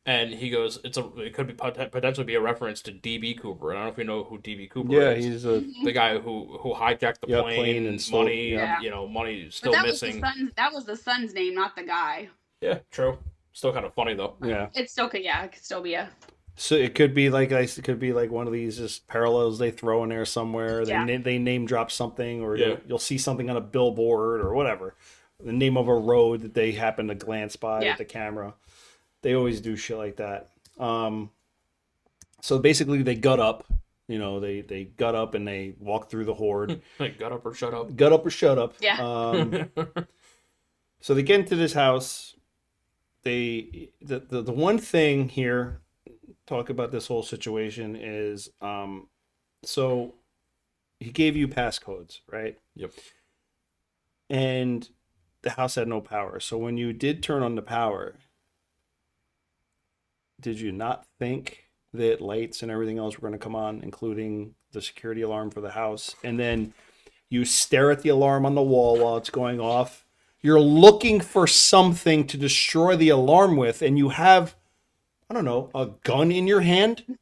And he goes, it could be potentially be a reference to DB Cooper. I don't know if you know who DB Cooper Yeah, is. he's a The guy who hijacked the plane and stole, money, yeah. money But still that missing. was the son's name, not the guy. Yeah, true. Still kind of funny though. yeah. It could still be a. So it could be like it could be like one of these just parallels they throw in there somewhere. Yeah. They name drop something, or Yeah. you'll see something on a billboard or whatever. The name of a road that they happen to glance by Yeah. with the camera. They always do shit like that. So basically they gut up. They gut up and they walk through the horde. Like, gut up or shut up. Gut up or shut up. Yeah. So they get into this house. The one thing here, talk about this whole situation is, so he gave you passcodes, right? Yep. And the house had no power. So when you did turn on the power, did you not think that lights and everything else were going to come on, including the security alarm for the house? And then you stare at the alarm on the wall while it's going off. You're looking for something to destroy the alarm with, and you have, I don't know, a gun in your hand.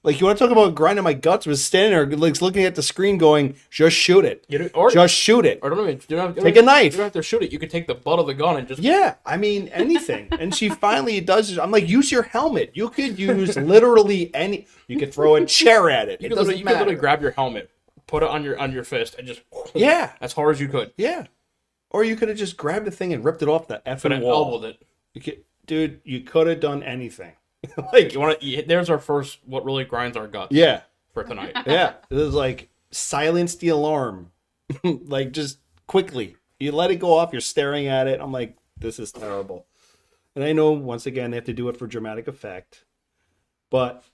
Like, you want to talk about grinding my guts? Was standing there, like, looking at the screen, going, "Just shoot it, just shoot it." Or don't even you don't have, Take a knife. You don't have to shoot it. You could take the butt of the gun and just Yeah, I mean, anything. And she finally does. I'm like, use your helmet. You could use literally any. You could throw a chair at it. You It could doesn't literally, matter. grab your helmet, put it on your fist, and just Yeah, as hard as you could. yeah. Or you could have just grabbed the thing and ripped it off the But effing I wall. elbowed it. Dude, you could have done anything. Like, You want to? There's our first. What really grinds our guts? yeah, For tonight. yeah. It was like silence the alarm, like just quickly. You let it go off. You're staring at it. I'm like, this is terrible. And I know once again they have to do it for dramatic effect, but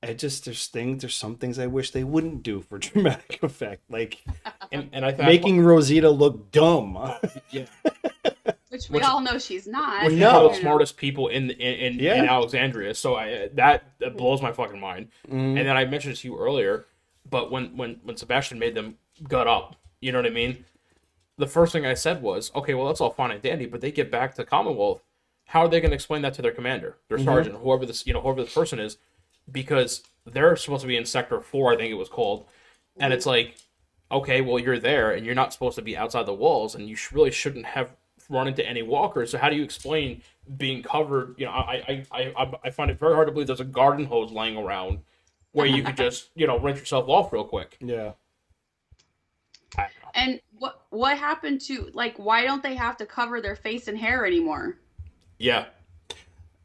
there's some things I wish they wouldn't do for dramatic effect, like And I think making Rosita look dumb. yeah. Which we all know she's not. Which is No. one of You the know. smartest people in Yeah. Alexandria. So that blows my fucking mind. Mm-hmm. And then I mentioned it to you earlier, but when Sebastian made them gut up, you know what I mean? The first thing I said was, okay, well that's all fine and dandy, but they get back to Commonwealth. How are they going to explain that to their commander, their sergeant, whoever the person is? Because they're supposed to be in Sector 4, I think it was called, and it's like, okay, well you're there and you're not supposed to be outside the walls, and you really shouldn't have run into any walkers. So how do you explain being covered? You know, I find it very hard to believe there's a garden hose laying around where you could just rinse yourself off real quick. Yeah. I don't know. And what happened to, like, why don't they have to cover their face and hair anymore? Yeah,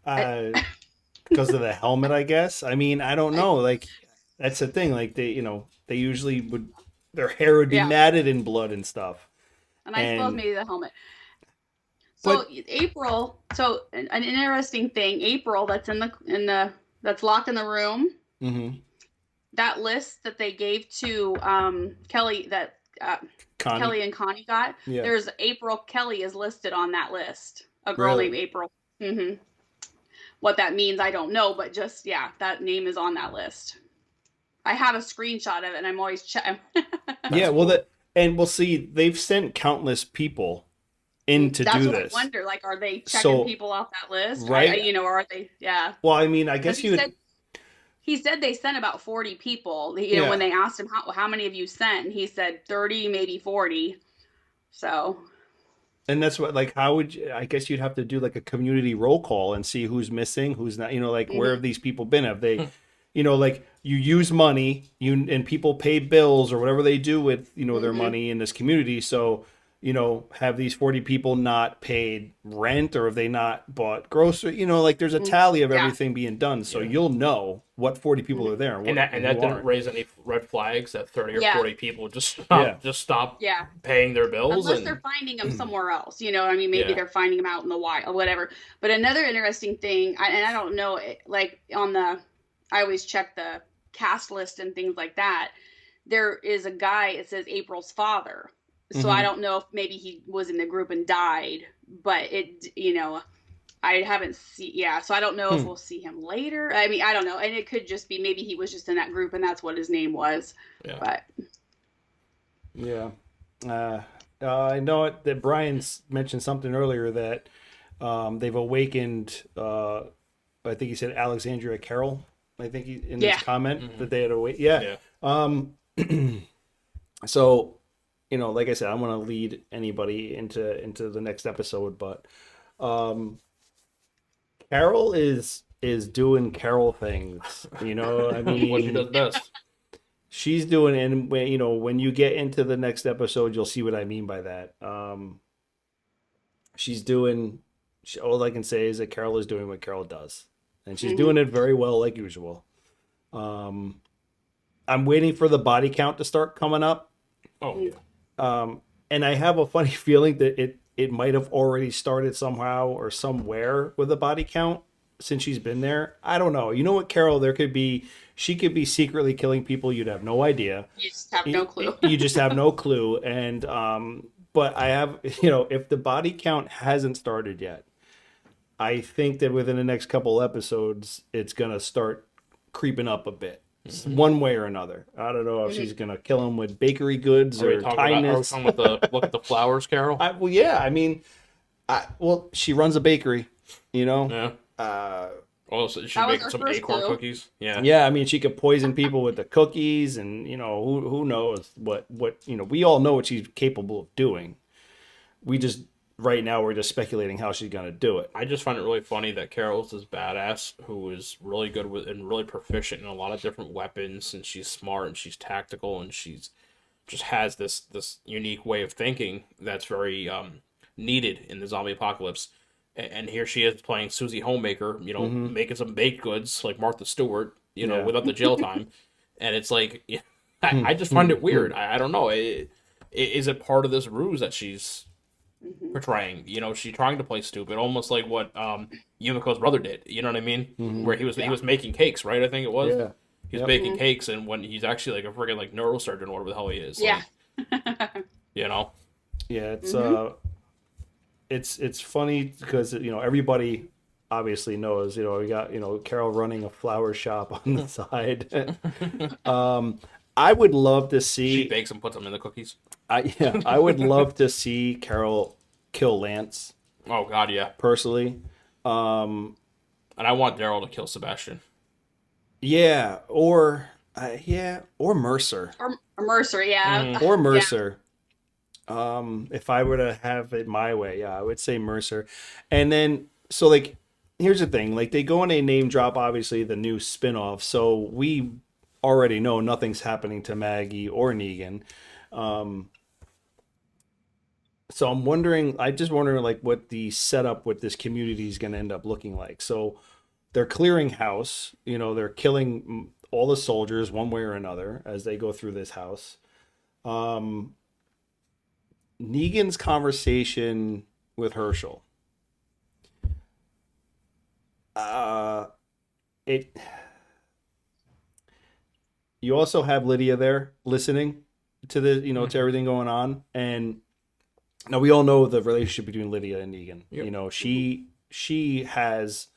Because of the helmet, I guess. I mean, I don't know. Like, that's the thing. Like, they usually would, their hair would be Yeah. matted in blood and stuff. And I suppose And- maybe the helmet. So But- April. So an interesting thing. April. That's that's locked in the room. Mm-hmm. That list that they gave to Kelly, that Connie. Kelly and Connie got. Yeah. There's April Kelly is listed on that list. A girl Really? named April. Mm-hmm. What that means, I don't know, but just that name is on that list. I have a screenshot of it, and I'm always checking. Yeah, well, and we'll see. They've sent countless people in to That's do what this. I wonder. Like, are they checking So- people off that list? Right. Or are they? Yeah. Well, I mean, I guess He said they sent about 40 people. Yeah. When they asked him how many of you sent, and he said 30, maybe 40. So. And that's what, like, how would you, I guess you'd have to do like a community roll call and see who's missing, who's not, like, where have these people been? Have they, like, you use money, and people pay bills or whatever they do with, their money in this community. So, have these 40 people not paid rent, or have they not bought grocery? Like, there's a tally of Yeah. everything being done. So you'll know what 40 people are there. and that who didn't aren't. raise any red flags that 30 or Yeah. 40 people just stop Yeah. paying their bills. Unless And they're finding them somewhere else, Maybe Yeah. they're finding them out in the wild or whatever. But another interesting thing, and I don't know, like I always check the cast list and things like that. There is a guy, it says April's father. So I don't know if maybe he was in the group and died, but I haven't seen, so I don't know if we'll see him later. I mean, I don't know. And it could just be, maybe he was just in that group and that's what his name was. Yeah. But Yeah. I know that Brian's mentioned something earlier that they've awakened. I think he said Alexandria Carroll. I think in his Yeah. comment that they had awakened. Yeah. Yeah. So, like I said, I want to lead anybody into the next episode, but Carol is doing Carol things. I mean, What she does best. she's doing, and when you get into the next episode, you'll see what I mean by that. She's doing. All I can say is that Carol is doing what Carol does, and she's doing it very well, like usual. I'm waiting for the body count to start coming up. Oh yeah. And I have a funny feeling that it might have already started somehow or somewhere with a body count since she's been there. I don't know. You know what, Carol? She could be secretly killing people. You'd have no idea. You just have no clue. You just have no clue. And but I have, if the body count hasn't started yet, I think that within the next couple episodes, it's gonna start creeping up a bit. One way or another. I don't know if she's gonna kill him with bakery goods Are we or talking kindness. with the look at the flowers, Carol? Well, yeah. I mean, she runs a bakery. Yeah. Oh, so she's That was making her some first acorn clue. cookies. Yeah. Yeah. I mean, she could poison people with the cookies, and who knows what we all know what she's capable of doing. We just right now we're just speculating how she's gonna do it. I just find it really funny that Carol's this badass who is really good with and really proficient in a lot of different weapons, and she's smart and she's tactical and she's just has this unique way of thinking that's very needed in the zombie apocalypse. And here she is playing Susie Homemaker, making some baked goods like Martha Stewart, Yeah. without the jail time. And it's like, I just find it weird. I don't know. Is it part of this ruse that she's portraying? She's trying to play stupid, almost like what Yumiko's brother did. You know what I mean? Where he was making cakes, right? I think it was. Yeah. He's Yep. baking cakes, and when he's actually like a friggin' like neurosurgeon or whatever the hell he is. Yeah. Like, Yeah, it's funny because everybody obviously knows we got Carol running a flower shop on the side. I would love to see. she bakes and puts them in the cookies. I would love to see Carol kill Lance Oh God, yeah. personally. And I want Daryl to kill Sebastian. Yeah, or Mercer. Or Mercer, yeah. Or Mercer. If I were to have it my way, yeah, I would say Mercer. And then, so like, here's the thing: like, they go and they name drop obviously the new spinoff, so we already know nothing's happening to Maggie or Negan. So I'm just wondering like what the setup with this community is going to end up looking like. So they're clearing house, they're killing all the soldiers one way or another as they go through this house. Negan's conversation with Herschel. You also have Lydia there listening to the, to everything going on. And now we all know the relationship between Lydia and Negan. Yep. She has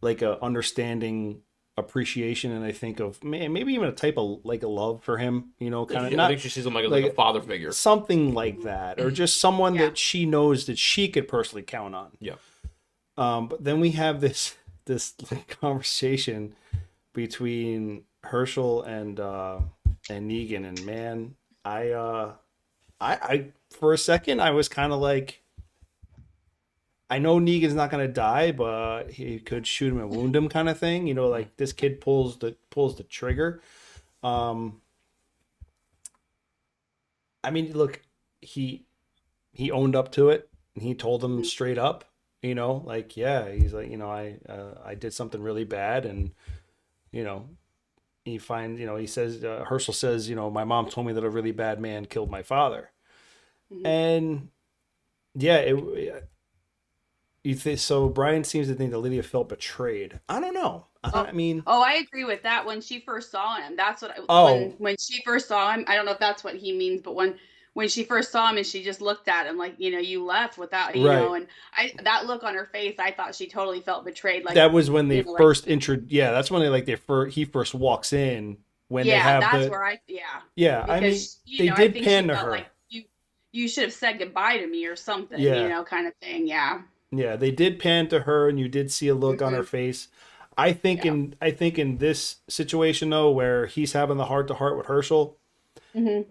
like a understanding appreciation, and I think of maybe even a type of like a love for him, kind of. I think she sees him like a father figure. Something like that, or just someone that she knows that she could personally count on. Yeah. But then we have this conversation between Herschel and Negan, and man, I for a second I was kind of like, I know Negan's not gonna die, but he could shoot him and wound him, kind of thing. Like this kid pulls the trigger. I mean, look, he owned up to it, and he told them straight up. Like, yeah, he's like, I did something really bad, and he says, Herschel says, my mom told me that a really bad man killed my father, and yeah, so Brian seems to think that Lydia felt betrayed. I don't know. I mean, I agree with that. When she first saw him, that's what. When she first saw him, I don't know if that's what he means, but when she first saw him and she just looked at him like, you left without, and that look on her face, I thought she totally felt betrayed. Like that was when they first that's when he first walks in when they have that's where I mean, they did pan to her. Like you should have said goodbye to me or something, Yeah. kind of thing. Yeah. Yeah, they did pan to her, and you did see a look on her Hmm. face. I think in this situation though, where he's having the heart to heart with Herschel, Hmm.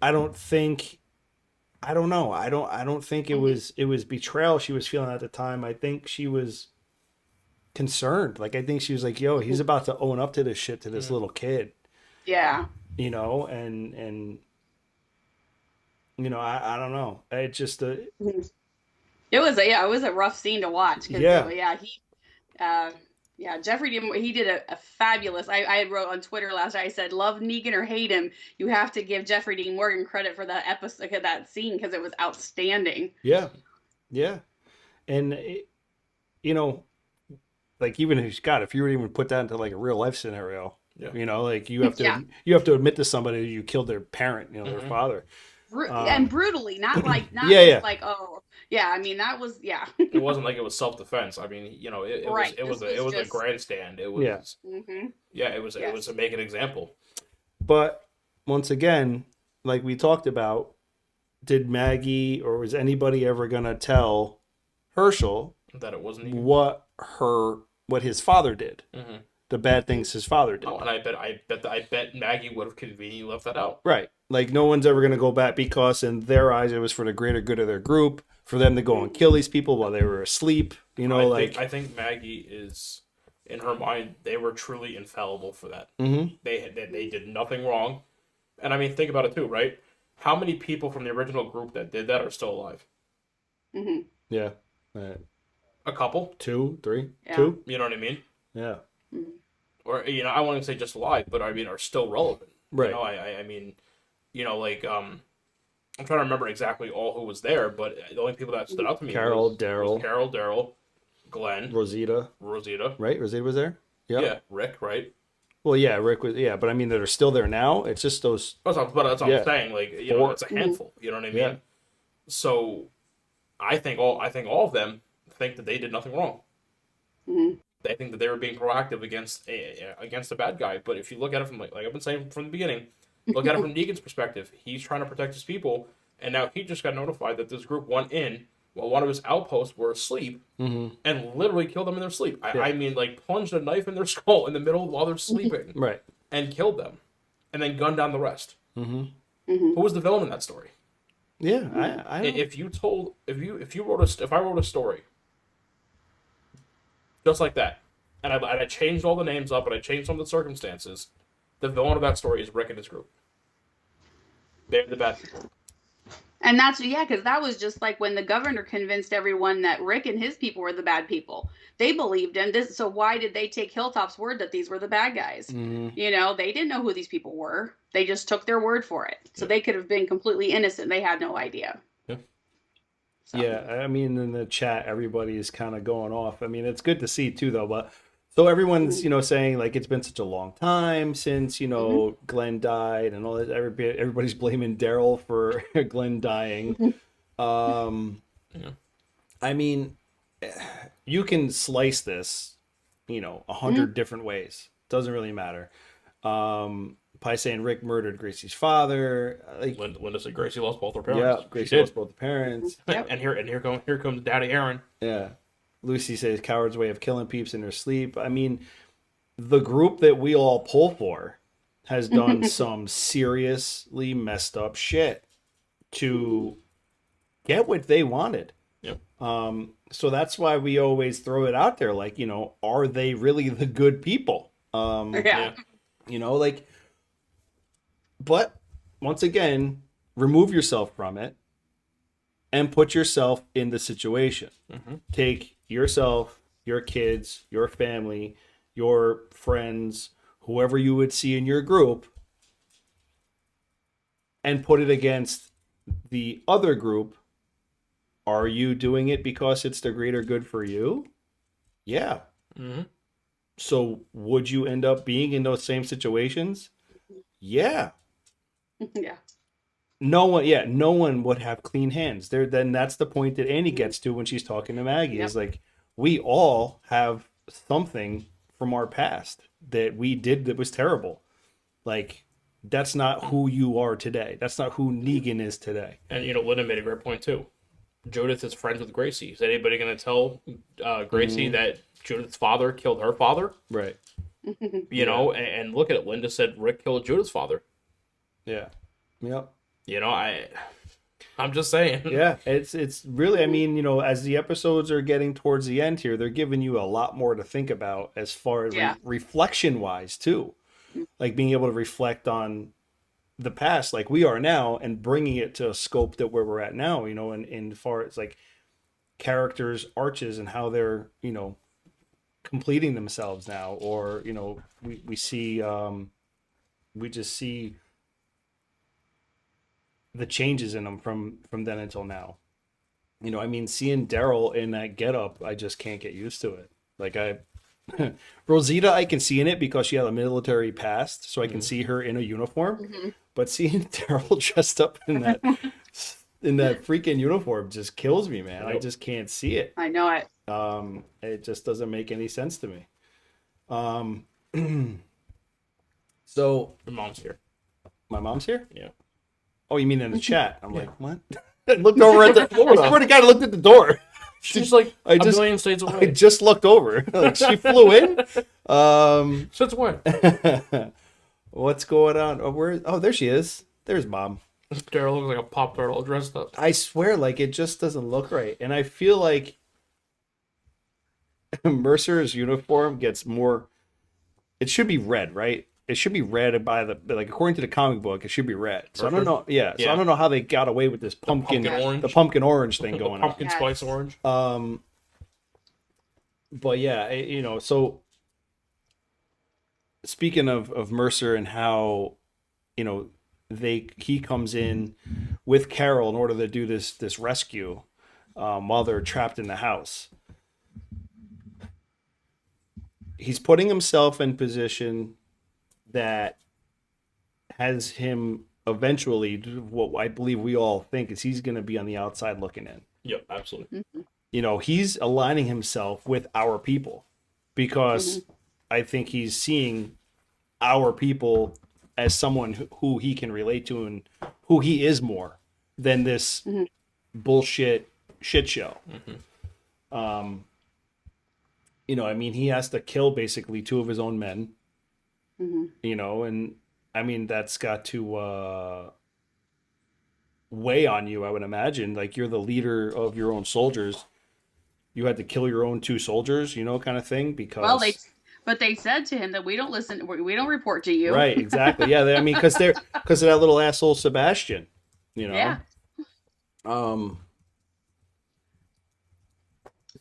I don't think I don't know. I don't think it was betrayal she was feeling at the time. I think she was concerned. Like I think she was like, "Yo, he's about to own up to this shit to this little kid," Yeah. and I don't know. It just Mhm. It was a rough scene to watch because yeah, uh, Jeffrey he did a fabulous. I wrote on Twitter last night. I said, "Love Negan or hate him, you have to give Jeffrey Dean Morgan credit for that episode, that scene because it was outstanding." yeah, yeah, and you know, like even if you would even put that into like a real life scenario, Yeah. like you have Yeah. to you have to admit to somebody you killed their parent, their father. And brutally, not Yeah, yeah. just like, oh yeah. I mean, that was It wasn't like it was self-defense. I mean, right. it was This a just grandstand. It was Yeah. it was Yes. to make an example. But once again, like we talked about, did Maggie or was anybody ever gonna tell Herschel That it wasn't even. what his father did, the bad things his father did? Oh, and I bet Maggie would have conveniently left that out. Right. Like no one's ever gonna go back because in their eyes it was for the greater good of their group, for them to go and kill these people while they were asleep. I think Maggie is, in her mind, they were truly infallible for that. Mhm. They did nothing wrong, and I mean, think about it too, right? How many people from the original group that did that are still alive? Hmm. Yeah. A couple, 2, 3, Yeah. 2. you know what I mean? Yeah. Or I wouldn't say just alive, but I mean, are still relevant. Right. I mean, like I'm trying to remember exactly all who was there, but the only people that stood out to me Carol, was Daryl. Carol, Daryl, Glenn, Rosita. Rosita, Right? Rosita was there? Yep. yeah, Rick, right? Well, yeah, Rick was. Yeah, but I mean, that are still there now. It's just those. That's what Yeah. I'm saying. Like it's a handful. You know what I mean? Yeah. So, I think all of them think that they did nothing wrong. Hmm. They think that they were being proactive against a bad guy. But if you look at it from like I've been saying from the beginning, look at it from Negan's perspective. He's trying to protect his people, and now he just got notified that this group went in while one of his outposts were asleep and literally killed them in their sleep. I mean, like plunged a knife in their skull in the middle while they're sleeping Right. and killed them, and then gunned down the rest. Hmm. Who was the villain in that story? Yeah. I don't- If I wrote a story just like that, and I changed all the names up and I changed some of the circumstances, the villain of that story is Rick and his group. They're the bad people. And because that was just like when the governor convinced everyone that Rick and his people were the bad people. They believed in this. So why did they take Hilltop's word that these were the bad guys? They didn't know who these people were. They just took their word for it. So they could have been completely innocent. They had no idea. Yeah. So. Yeah, I mean, in the chat, everybody is kind of going off. I mean, it's good to see too, though. But so everyone's, saying like it's been such a long time since Glenn died and all that. Everybody's blaming Daryl for Glenn dying. Yeah. I mean, you can slice this, 100 different ways. Doesn't really matter. By saying Rick murdered Gracie's father, like Linda said Gracie lost both her yeah, parents. Gracie lost both the parents. Yep. And here comes Daddy Aaron. Yeah. Lucy says coward's way of killing peeps in their sleep. I mean, the group that we all pull for has done some seriously messed up shit to get what they wanted. Yep. So that's why we always throw it out there, like, are they really the good people? Yeah. But once again, remove yourself from it and put yourself in the situation. Take yourself, your kids, your family, your friends, whoever you would see in your group, and put it against the other group. Are you doing it because it's the greater good for you? Yeah. So would you end up being in those same situations? Yeah. Yeah. No one would have clean hands. Then that's the point that Annie gets to when she's talking to Maggie. Yep. Is like, we all have something from our past that we did that was terrible. Like, That's not who you are today. That's not who Negan is today. And Linda made a great point too. Judith is friends with Gracie. Is anybody going to tell Gracie that Judith's father killed her father? Right. And look at it. Linda said Rick killed Judith's father. Yeah. Yep. I'm just saying. Yeah, it's really, I mean, as the episodes are getting towards the end here, they're giving you a lot more to think about as far as reflection wise too. Like being able to reflect on the past like we are now and bringing it to a scope that where we're at now, and as far as like characters' arches and how they're, completing themselves now, or, we see, we just see the changes in them from then until now. I mean, seeing Daryl in that getup, I just can't get used to it. Like Rosita, I can see in it because she had a military past, so I can see her in a uniform. But seeing Daryl dressed up in that freaking uniform just kills me, man. I just can't see it. I know it. It just doesn't make any sense to me. So My mom's here. my mom's here? Yeah. Oh, you mean in the chat? I'm like, what? I looked over at the door. I swear to God, I looked at the door. She's like I a just- million states I away. just looked over. Like she flew in. Since when? What's going on? Oh, there she is. There's Mom. Daryl looks like a Pop Tart all dressed up. I swear, like it just doesn't look right, and I feel like Mercer's uniform gets more. It should be red, right? It should be red by according to the comic book, it should be red. So I don't know. Yeah, so I don't know how they got away with this pumpkin orange. the pumpkin orange thing going on. Pumpkin spice orange. But yeah, so speaking of Mercer and how, he comes in with Carol in order to do this rescue while they're trapped in the house. He's putting himself in position that has him eventually, what I believe we all think is he's going to be on the outside looking in. Yep, absolutely. He's aligning himself with our people because I think he's seeing our people as someone who he can relate to and who he is more than this bullshit shit show. I mean, he has to kill basically 2 of his own men, and I mean, that's got to weigh on you, I would imagine. Like, you're the leader of your own soldiers. You had to kill your own 2 soldiers, kind of thing, because... But they said to him that we don't listen, we don't report to you. Right, exactly. Yeah, I mean, because of that little asshole Sebastian, Yeah.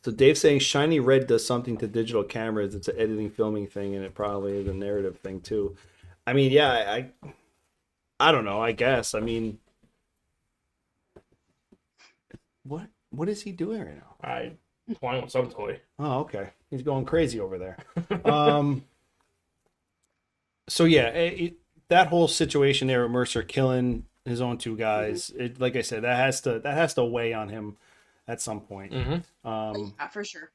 So Dave's saying shiny red does something to digital cameras. It's an editing, filming thing, and it probably is a narrative thing too. I mean, yeah, I don't know. I guess. I mean, what is he doing right now? I playing with some toy. Oh, okay. He's going crazy over there. So yeah, that whole situation there with Mercer killing his own 2 guys, like I said, that has to weigh on him at some point. Yeah, for sure.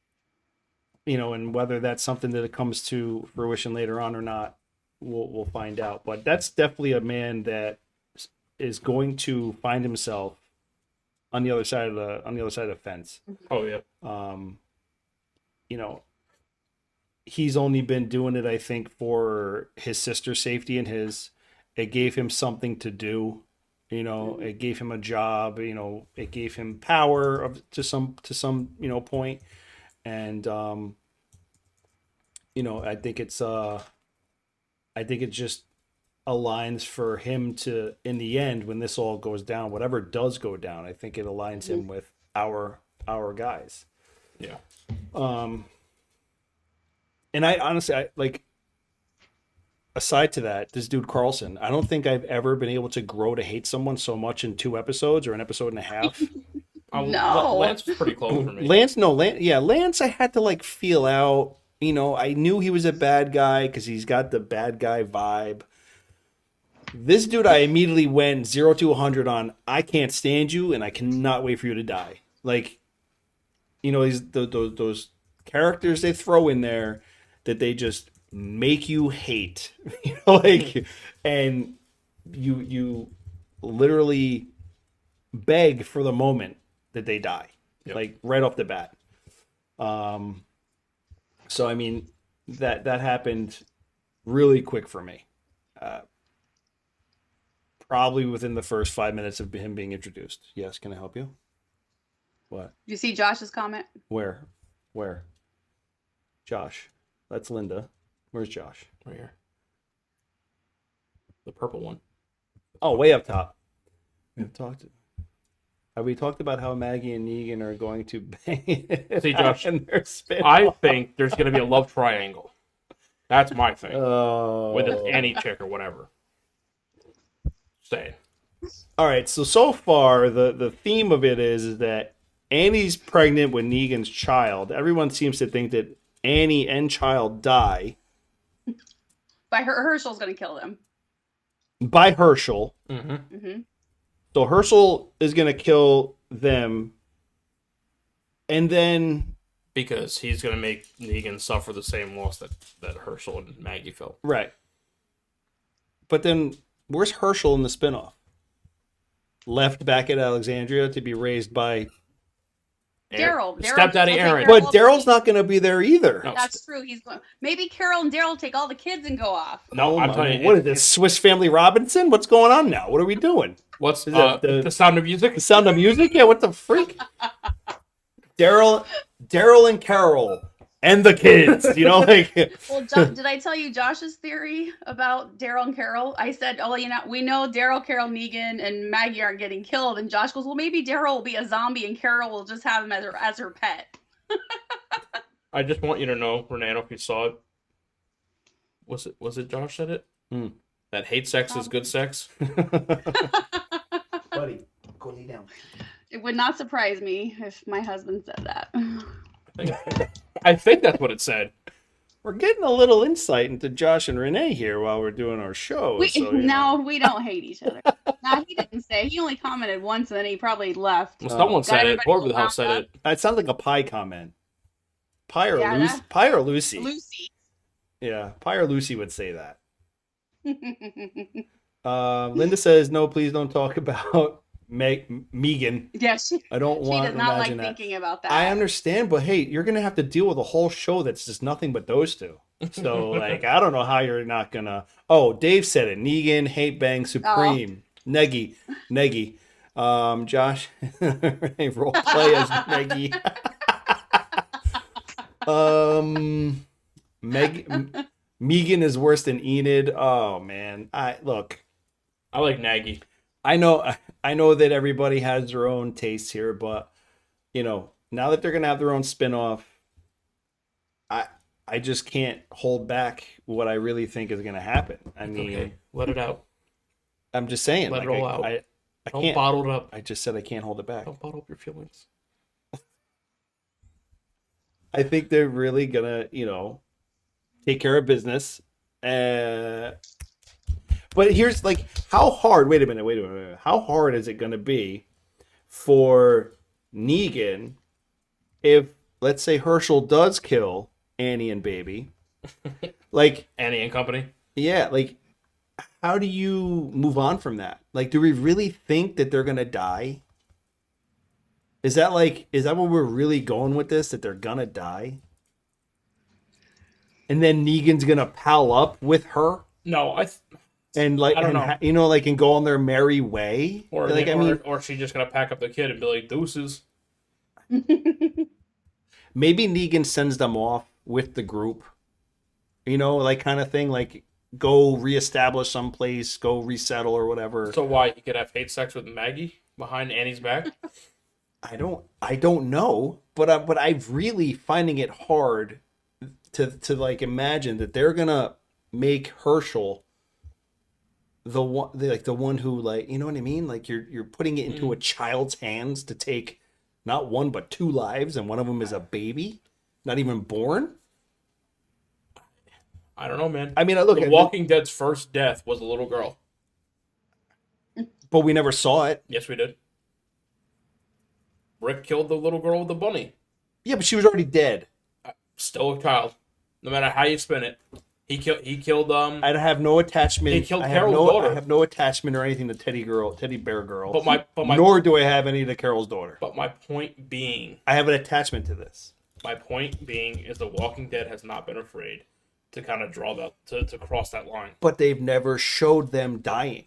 And whether that's something that comes to fruition later on or not, we'll find out. But that's definitely a man that is going to find himself on the other side of the fence. Oh yeah. He's only been doing it, I think, for his sister's safety and his. It gave him something to do. It gave him a job. It gave him power to some point, and I think it just aligns for him to, in the end, when this all goes down, whatever does go down, I think it aligns him with our guys. Yeah. And I honestly, aside to that, this dude Carlson, I don't think I've ever been able to grow to hate someone so much in 2 episodes or an episode and a half. No. Lance was pretty close for me. Lance, I had to feel out. I knew he was a bad guy because he's got the bad guy vibe. This dude, I immediately went 0 to 100 on. I can't stand you, and I cannot wait for you to die. Those characters they throw in there that they just make you hate, and you literally beg for the moment that they die, like right off the bat. So I mean that happened really quick for me. Probably within the first 5 minutes of him being introduced. Yes, can I help you? What? You see Josh's comment? Where? Josh. That's Linda. Where's Josh? Right here. The purple one. Oh, way up top. Have we talked about how Maggie and Negan are going to bang See, Josh, in their spin? I think there's going to be a love triangle. That's my thing. Oh. With an Annie chick or whatever. Saying. All right, so far the theme of it is that Annie's pregnant with Negan's child. Everyone seems to think that Annie and child die By Herschel's gonna kill them. by Herschel. Mm-hmm. So Herschel is going to kill them, and then Because he's going to make Negan suffer the same loss that Herschel and Maggie felt. right. But then where's Herschel in the spinoff? Left back at Alexandria to be raised by. Daryl. Stepdaddy will take Aaron. care But of all the Daryl's kids. not going to be there either. No. That's true. He's going. Maybe Carol and Daryl take all the kids and go off. No, I'm telling you. What is this? Swiss Family Robinson? What's going on now? What are we doing? What's Is that the Sound of Music? The Sound of Music? Yeah, what the freak? Daryl and Carol and the kids. You know, like. Well, did I tell you Josh's theory about Daryl and Carol? I said, oh, we know Daryl, Carol, Negan, and Maggie aren't getting killed. And Josh goes, well, maybe Daryl will be a zombie and Carol will just have him as her pet. I just want you to know, Renee, I don't know if you saw it. Was it Josh said it? That hate sex is good sex? Buddy, go lay down. It would not surprise me if my husband said that. I think that's what it said. We're getting a little insight into Josh and Renee here while we're doing our show. We know. don't hate each other. No, he didn't say. He only commented once and then he probably left. Well, someone Got said it. everybody Whoever the hell wound said up. it. It sounds like a pie comment. Pie or, Yeah, Pie or Lucy. Lucy. Yeah, Pie or Lucy would say that. Linda says, no, please don't talk about Megan. Yeah, I don't she want does to not like imagine that. thinking about that. I understand, but hey, you're going to have to deal with a whole show that's just nothing but those two. So, like, I don't know how you're not going to... Oh, Dave said it. Negan, hate bang, supreme. Neggy. Josh, role play as Neggy. Megan is worse than Enid. Oh, man. I like Nagy. I know that everybody has their own tastes here, but you know, now that they're gonna have their own spin-off, I just can't hold back what I really think is gonna happen. I mean, Okay, let it out. I'm just saying, Let it all out. I Don't can't bottle it up. I just said I can't hold it back. Don't bottle up your feelings. I think they're really gonna, you know, take care of business. But here's like, how hard? Wait a minute. How hard is it gonna be for Negan if, let's say, Herschel does kill Annie and Baby? Like Annie and Company. Yeah, like, how do you move on from that? Like, do we really think that they're gonna die? Is that what we're really going with this? That they're gonna die? And then Negan's gonna pal up with her? No, And like, I don't know. You know, like, and go on their merry way? or like, or she's just gonna pack up the kid and be like, deuces. maybe Negan sends them off with the group. You know, like, kind of thing, like, go reestablish someplace, go resettle or whatever. So why he could have hate sex with Maggie behind Annie's back? I don't know, but I'm really finding it hard to like imagine that they're gonna make Herschel the one who, like, you know what I mean? Like, you're putting it into a child's hands to take not one but two lives, and one of them is a baby, not even born. I don't know, man. I mean, look, The Walking Dead's first death was a little girl. but we never saw it. Yes, we did. Rick killed the little girl with the bunny. Yeah, but she was already dead. Still a child. No matter how you spin it. He killed I have no attachment. He killed I have Carol's daughter. I have no attachment or anything to Teddy Bear Girl. But my nor do I have any to Carol's daughter. But my point being, I have an attachment to this. My point being is The Walking Dead has not been afraid to kind of draw that to cross that line. But they've never showed them dying.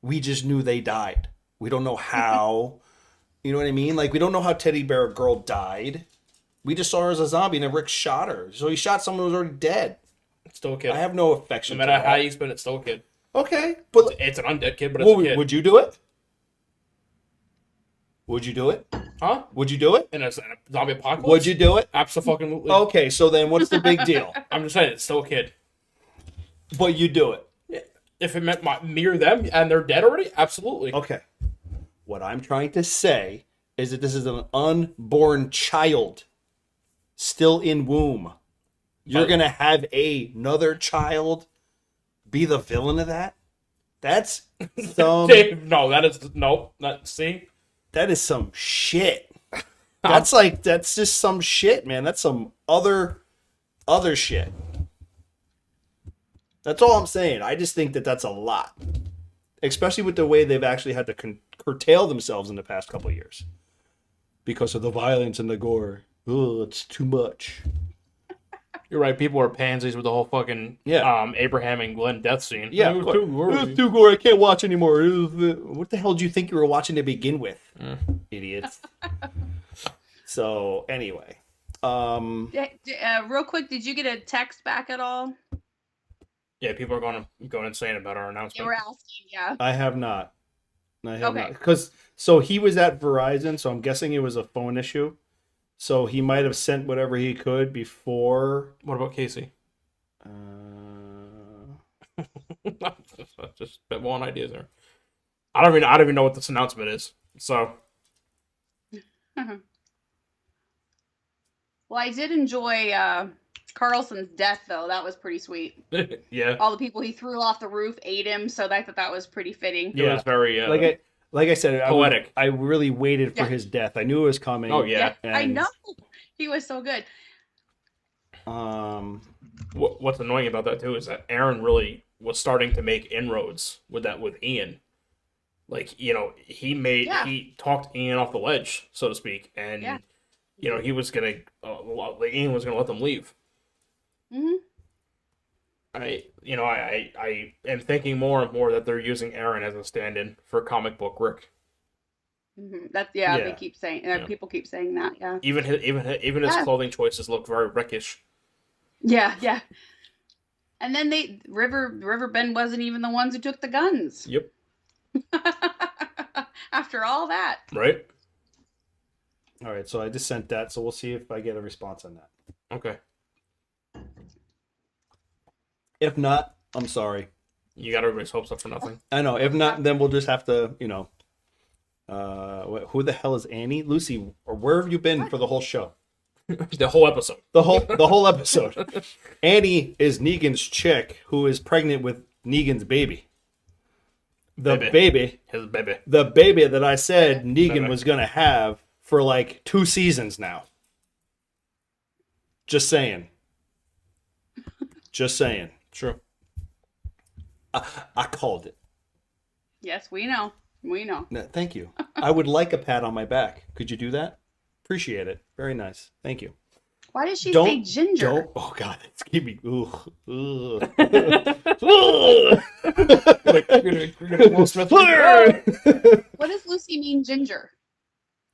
We just knew they died. We don't know how. You know what I mean? Like, we don't know how Teddy Bear Girl died. We just saw her as a zombie and then Rick shot her. So he shot someone who was already dead. It's still a kid. I have no affection. No matter how you spin it, it's still a kid. Okay, but it's an undead kid, but it's a kid. Would you do it? Would you do it? Huh? Would you do it? In a zombie apocalypse? Would you do it? Absolutely. Okay, so then what's the big deal? I'm just saying, it's still a kid. But you do it. If it meant mirror them and they're dead already, absolutely. Okay. What I'm trying to say is that this is an unborn child still in womb. You're going to have another child be the villain of that? That's some... Dave, no, that is... No, see? That is some shit. That's just some shit, man. That's some other shit. That's all I'm saying. I just think that that's a lot. Especially with the way they've actually had to curtail themselves in the past couple of years. Because of the violence and the gore. Oh, it's too much. You're right. People are pansies with the whole fucking Abraham and Glenn death scene. Yeah, it was too gory. It was too gory. I can't watch anymore. What the hell did you think you were watching to begin with, idiots? So anyway, real quick, did you get a text back at all? Yeah, people are going insane about our announcement. They were asking, yeah. I have not. Okay. Because so he was at Verizon, so I'm guessing it was a phone issue. So he might have sent whatever he could before. What about Casey? Just spitballing ideas there. I don't even know what this announcement is. So. Well, I did enjoy Carlson's death, though. That was pretty sweet. Yeah. All the people he threw off the roof ate him, so I thought that was pretty fitting. Yeah, it was very like I said, poetic. I really waited for his death. I knew it was coming. Oh yeah, I know. He was so good. What's annoying about that too is that Aaron really was starting to make inroads with Ian. Like, you know, he talked Ian off the ledge, so to speak, and you know, he was gonna Ian was gonna let them leave. Mm-hmm. I am thinking more and more that they're using Aaron as a stand-in for comic book Rick. Mm-hmm. They keep saying. People keep saying that. Yeah. Even his clothing choices look very Rickish. Yeah, yeah. And then River Bend wasn't even the ones who took the guns. Yep. After all that. Right. All right, so I just sent that, so we'll see if I get a response on that. Okay. If not, I'm sorry. You got everybody's hopes up for nothing. I know. If not, then we'll just have to, you know. Who the hell is Annie? Lucy, or where have you been for the whole show? The whole episode. The whole episode. Annie is Negan's chick who is pregnant with Negan's baby. His baby. The baby that I said Negan was going to have for like 2 seasons now. Just saying. Just saying. True. I called it. Yes, we know. We know. No, thank you. I would like a pat on my back. Could you do that? Appreciate it. Very nice. Thank you. Why does she say ginger? Oh God, it's giving me. What does Lucy mean ginger?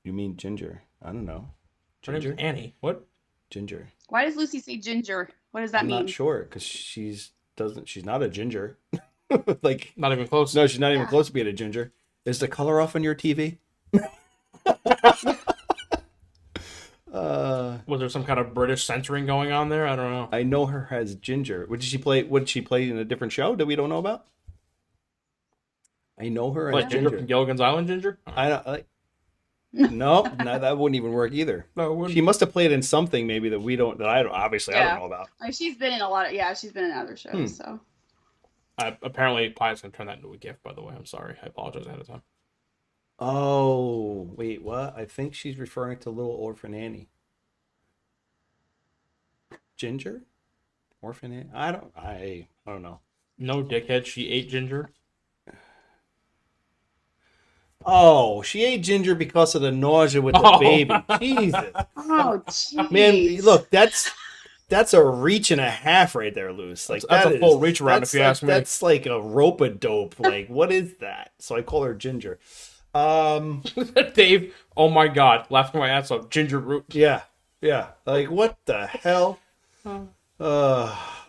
You mean ginger? I don't know. Ginger? Annie. What? Ginger. Why does Lucy say ginger? What does that mean? I'm not sure because she's not a ginger. Like not even close. No, she's not even close to being a ginger. Is the color off on your TV? Was there some kind of British censoring going on there? I don't know. I know her as Ginger. What did she play? What did she play in a different show that we don't know about? I know her as Ginger from Gilligan's Island. Ginger. I don't like. No, that wouldn't even work either. No, she must have played in something maybe that we don't. That I don't. Obviously, I don't know about. She's been in a lot of. Yeah, she's been in other shows. So. Apparently, Pi's gonna turn that into a gift. By the way, I'm sorry. I apologize ahead of time. Oh wait, what? I think she's referring to Little Orphan Annie. Ginger? Orphan. I don't know. No, dickhead. She ate ginger. Oh, she ate ginger because of the nausea with the Oh. baby. Jesus. Oh, jeez. Man, look, that's a reach and a half right there, Luce. Like That's a full reach around, if you ask me. That's like a rope-a-dope. Like, what is that? So I call her Ginger. Dave, oh my god, laughing my ass off. Ginger root. Yeah. Like, what the hell?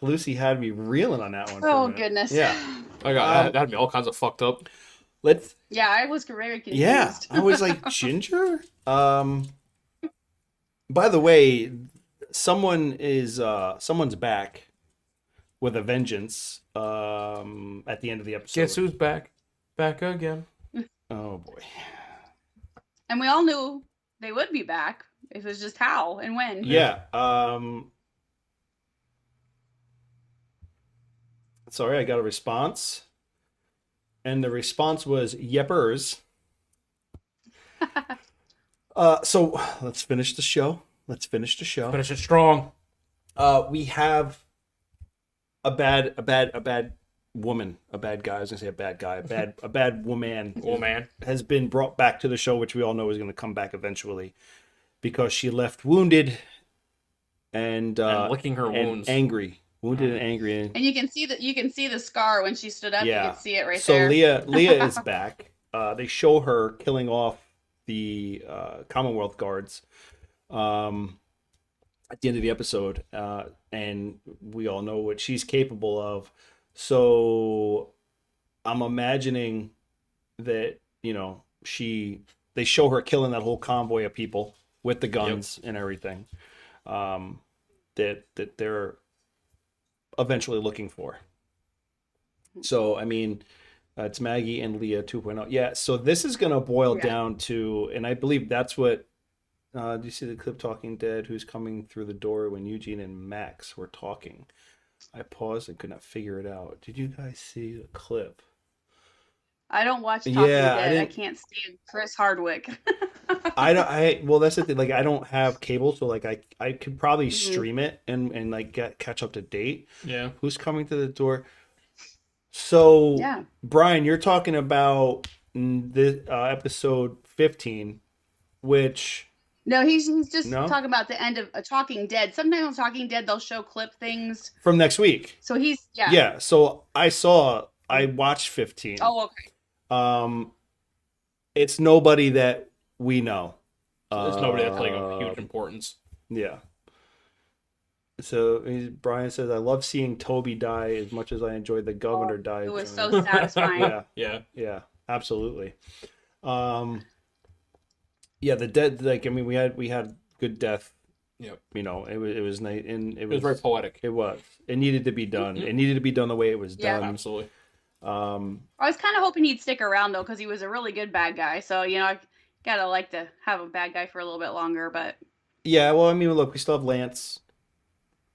Lucy had me reeling on that one. For a Oh, minute. goodness. Yeah. I got that had me all kinds of fucked up. Let's. Yeah, I was very confused. Yeah, I was like Ginger. By the way, someone's back with a vengeance. At the end of the episode. Guess who's back? Back again. Oh boy. And we all knew they would be back. It was just how and when. Yeah. Sorry, I got a response. And the response was Yepers. So let's finish the show. Finish it strong. We have a bad woman, a bad guy. I was gonna say a bad guy, a bad woman. Woman has been brought back to the show, which we all know is going to come back eventually, because she left wounded and licking her wounds, wounded and angry. And you can see the scar when she stood up. Yeah. You can see it right so there. Leah is back. They show her killing off the Commonwealth guards at the end of the episode, and we all know what she's capable of. So I'm imagining that, they show her killing that whole convoy of people with the guns and everything, that they're eventually looking for. So, I mean, it's Maggie and Leah 2.0. Yeah, so this is going to boil down to, and I believe that's what, do you see the clip Talking Dead, who's coming through the door when Eugene and Max were talking? I paused and could not figure it out. Did you guys see the clip? I don't watch Talking Dead. I can't stand Chris Hardwick. Well, that's the thing. Like, I don't have cable, so like I could probably stream it and like catch up to date. Yeah. Who's coming to the door? So, Yeah. Brian, you're talking about the episode 15, which No, he's just No? talking about the end of Talking Dead. Sometimes on Talking Dead they'll show clip things. from next week. So he's Yeah. So I watched 15. Oh, okay. It's nobody that we know. There's nobody that's like of huge importance. Yeah. So Brian says, "I love seeing Toby die as much as I enjoyed the governor die." It was so satisfying. Yeah. Absolutely. Yeah, the dead. Like, I mean, we had good death. Yep. It was nice, and It was very poetic. It was. It needed to be done. It needed to be done the way it was Yeah. done. Absolutely. I was kind of hoping he'd stick around though, because he was a really good bad guy. So I gotta like to have a bad guy for a little bit longer. But Yeah. Well, I mean, look, we still have Lance.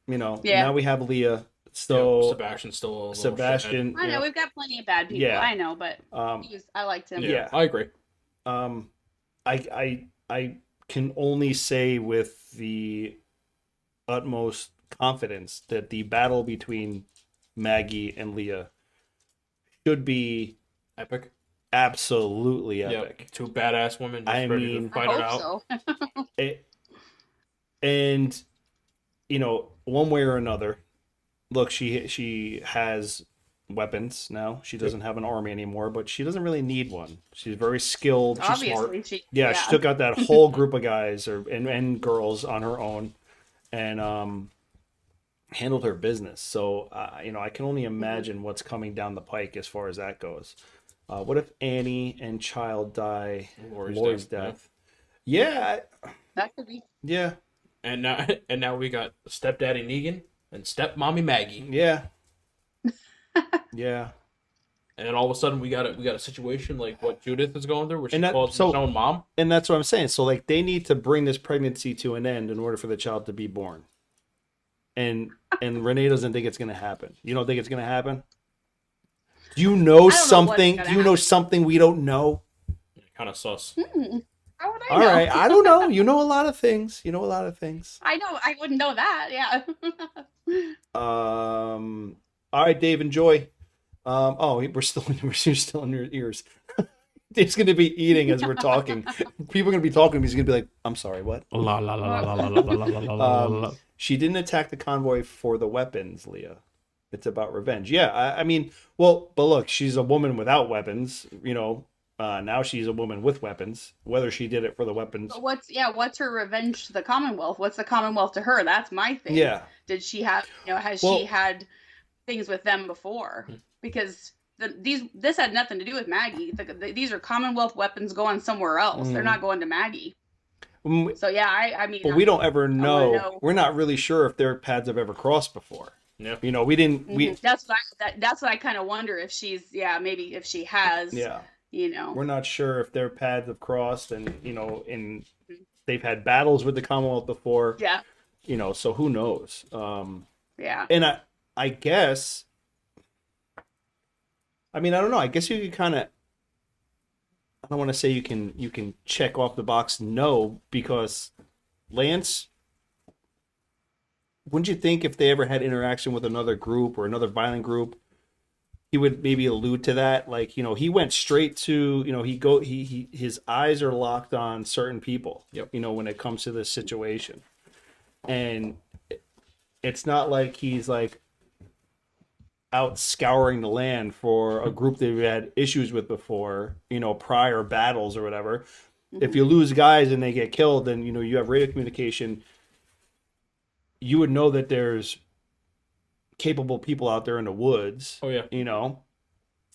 Yeah. Now we have Leah. So Sebastian's still a little Sebastian. I know we've got plenty of bad people. Yeah. I know, but I liked him. shithead. Yeah. I agree. I can only say with the utmost confidence that the battle between Maggie and Leah should be Epic. absolutely epic. Yep. Two badass women just I ready mean- to fight it I out. hope so. And one way or another, look, she has weapons now. She doesn't have an army anymore, but she doesn't really need one. She's very skilled. She's smart. Obviously, Yeah, she took out that whole group of guys and girls on her own, and handled her business. So I can only imagine what's coming down the pike as far as that goes. What if Annie and Child die? Lori's death. Yeah, that could be. yeah, And now we got stepdaddy Negan and stepmommy Maggie. yeah, yeah. And then all of a sudden we got a situation like what Judith is going through, where she And that- calls so- her own mom. And that's what I'm saying. So like they need to bring this pregnancy to an end in order for the child to be born. And Renee doesn't think it's gonna happen. You don't think it's gonna happen? Do you know what's something? gonna Do you know happen. something we don't know? Kind of sus. How would I All know? right, I don't know. You know a lot of things. I know. I wouldn't know that. Yeah. All right, Dave, enjoy. We're still in your ears. Dave's going to be eating as we're talking. People are going to be talking. He's going to be like, "I'm sorry, what?" La la la la la la la la la la la. She didn't attack the convoy for the weapons, Leah. It's about revenge. Yeah, I mean, well, but look, she's a woman without weapons. Now she's a woman with weapons. Whether she did it for the weapons, But what's her revenge to the Commonwealth? What's the Commonwealth to her? That's my thing. yeah. Did she have, has Well- she had things with them before? Because this had nothing to do with Maggie. These are Commonwealth weapons going somewhere else. They're not going to Maggie. So yeah, I mean, But we don't ever know. know. We're not really sure if their paths have ever crossed before. Yeah. We didn't. We that's what I kind of wonder if she's maybe if she has. yeah. We're We're not sure if their paths have crossed, and they've had battles with the Commonwealth before. Yeah. So who knows? Yeah. And I guess. I mean, I don't know. I guess you could kind of. I don't want to say you can check off the box no, because Lance. Wouldn't you think if they ever had interaction with another group or another violent group, he would maybe allude to that? Like, he went straight to, his eyes are locked on certain people. Yep. When it comes to this situation, and it's not like he's like out scouring the land for a group that we had issues with before, prior battles or whatever. If you lose guys and they get killed, then you have radio communication. You would know that there's capable people out there in the woods. Oh yeah.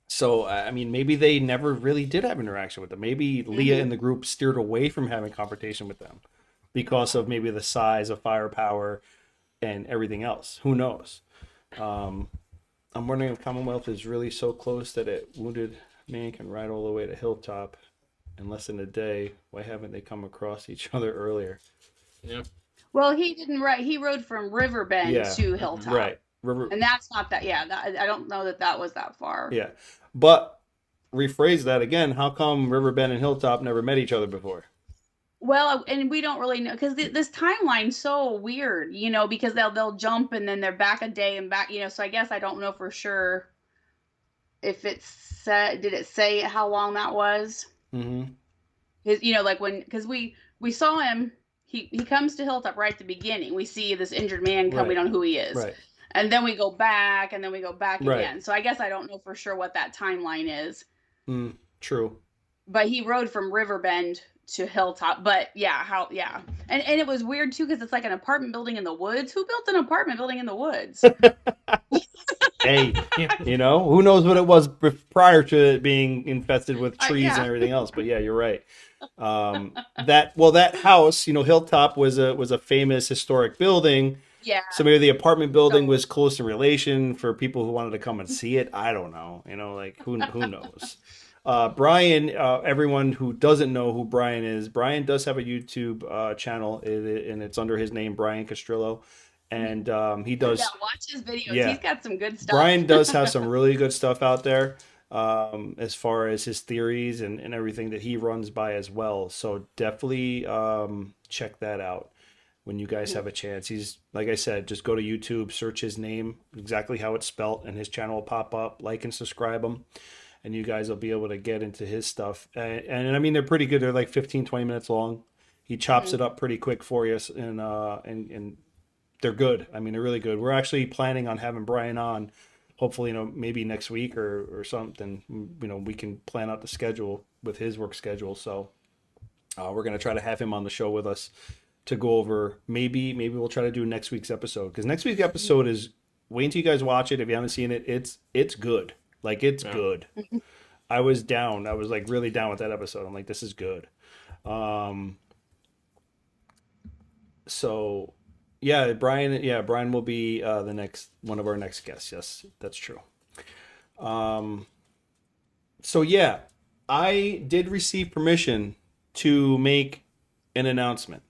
So I mean, maybe they never really did have interaction with them. Maybe Leah and the group steered away from having confrontation with them because of maybe the size of firepower and everything else. Who knows? I'm wondering if Commonwealth is really so close that a wounded man can ride all the way to Hilltop in less than a day. Why haven't they come across each other earlier? Yeah. Well, he didn't ride. He rode from Riverbend to Hilltop. Right. River. And that's not that. Yeah. I don't know that was that far. Yeah. But rephrase that again. How come Riverbend and Hilltop never met each other before? Well, and we don't really know because this timeline's so weird, because they'll jump and then they're back a day and back, So I guess I don't know for sure if it said. Did it say how long that was? Mm-hmm. Like because we saw him. He comes to Hilltop right at the beginning. We see this injured man come. Right. We don't know who he is. Right. And then we go back, and then we go back Right. again. So I guess I don't know for sure what that timeline is. True. But he rode from Riverbend to Hilltop. But and it was weird too because it's like an apartment building in the woods. Who built an apartment building in the woods? Hey, who knows what it was prior to it being infested with trees and everything else. But yeah, you're right. That house, Hilltop was a famous historic building. Yeah. So maybe the apartment building was close in relation for people who wanted to come and see it. I don't know. Who knows? Brian, everyone who doesn't know who Brian is, Brian does have a YouTube channel, and it's under his name, Brian Castrillo. And he does. Yeah, watch his videos. Yeah. He's got some good stuff. Brian does have some really good stuff out there, as far as his theories and everything that he runs by as well. So definitely check that out when you guys have a chance. He's, like I said, just go to YouTube, search his name, exactly how it's spelt, and his channel will pop up. Like and subscribe him, and you guys will be able to get into his stuff. And I mean, they're pretty good. They're like 15, 20 minutes long. He chops it up pretty quick for you, and they're good. I mean, they're really good. We're actually planning on having Brian on, hopefully, maybe next week or something. We can plan out the schedule with his work schedule. So we're going to try to have him on the show with us to go over. Maybe we'll try to do next week's episode, because next week's episode is, wait until you guys watch it. If you haven't seen it, it's good. Like, it's good. I was down. I was like really down with that episode. I'm like, this is good. So yeah, Brian will be the next one of our next guests. Yes, that's true. So yeah, I did receive permission to make an announcement.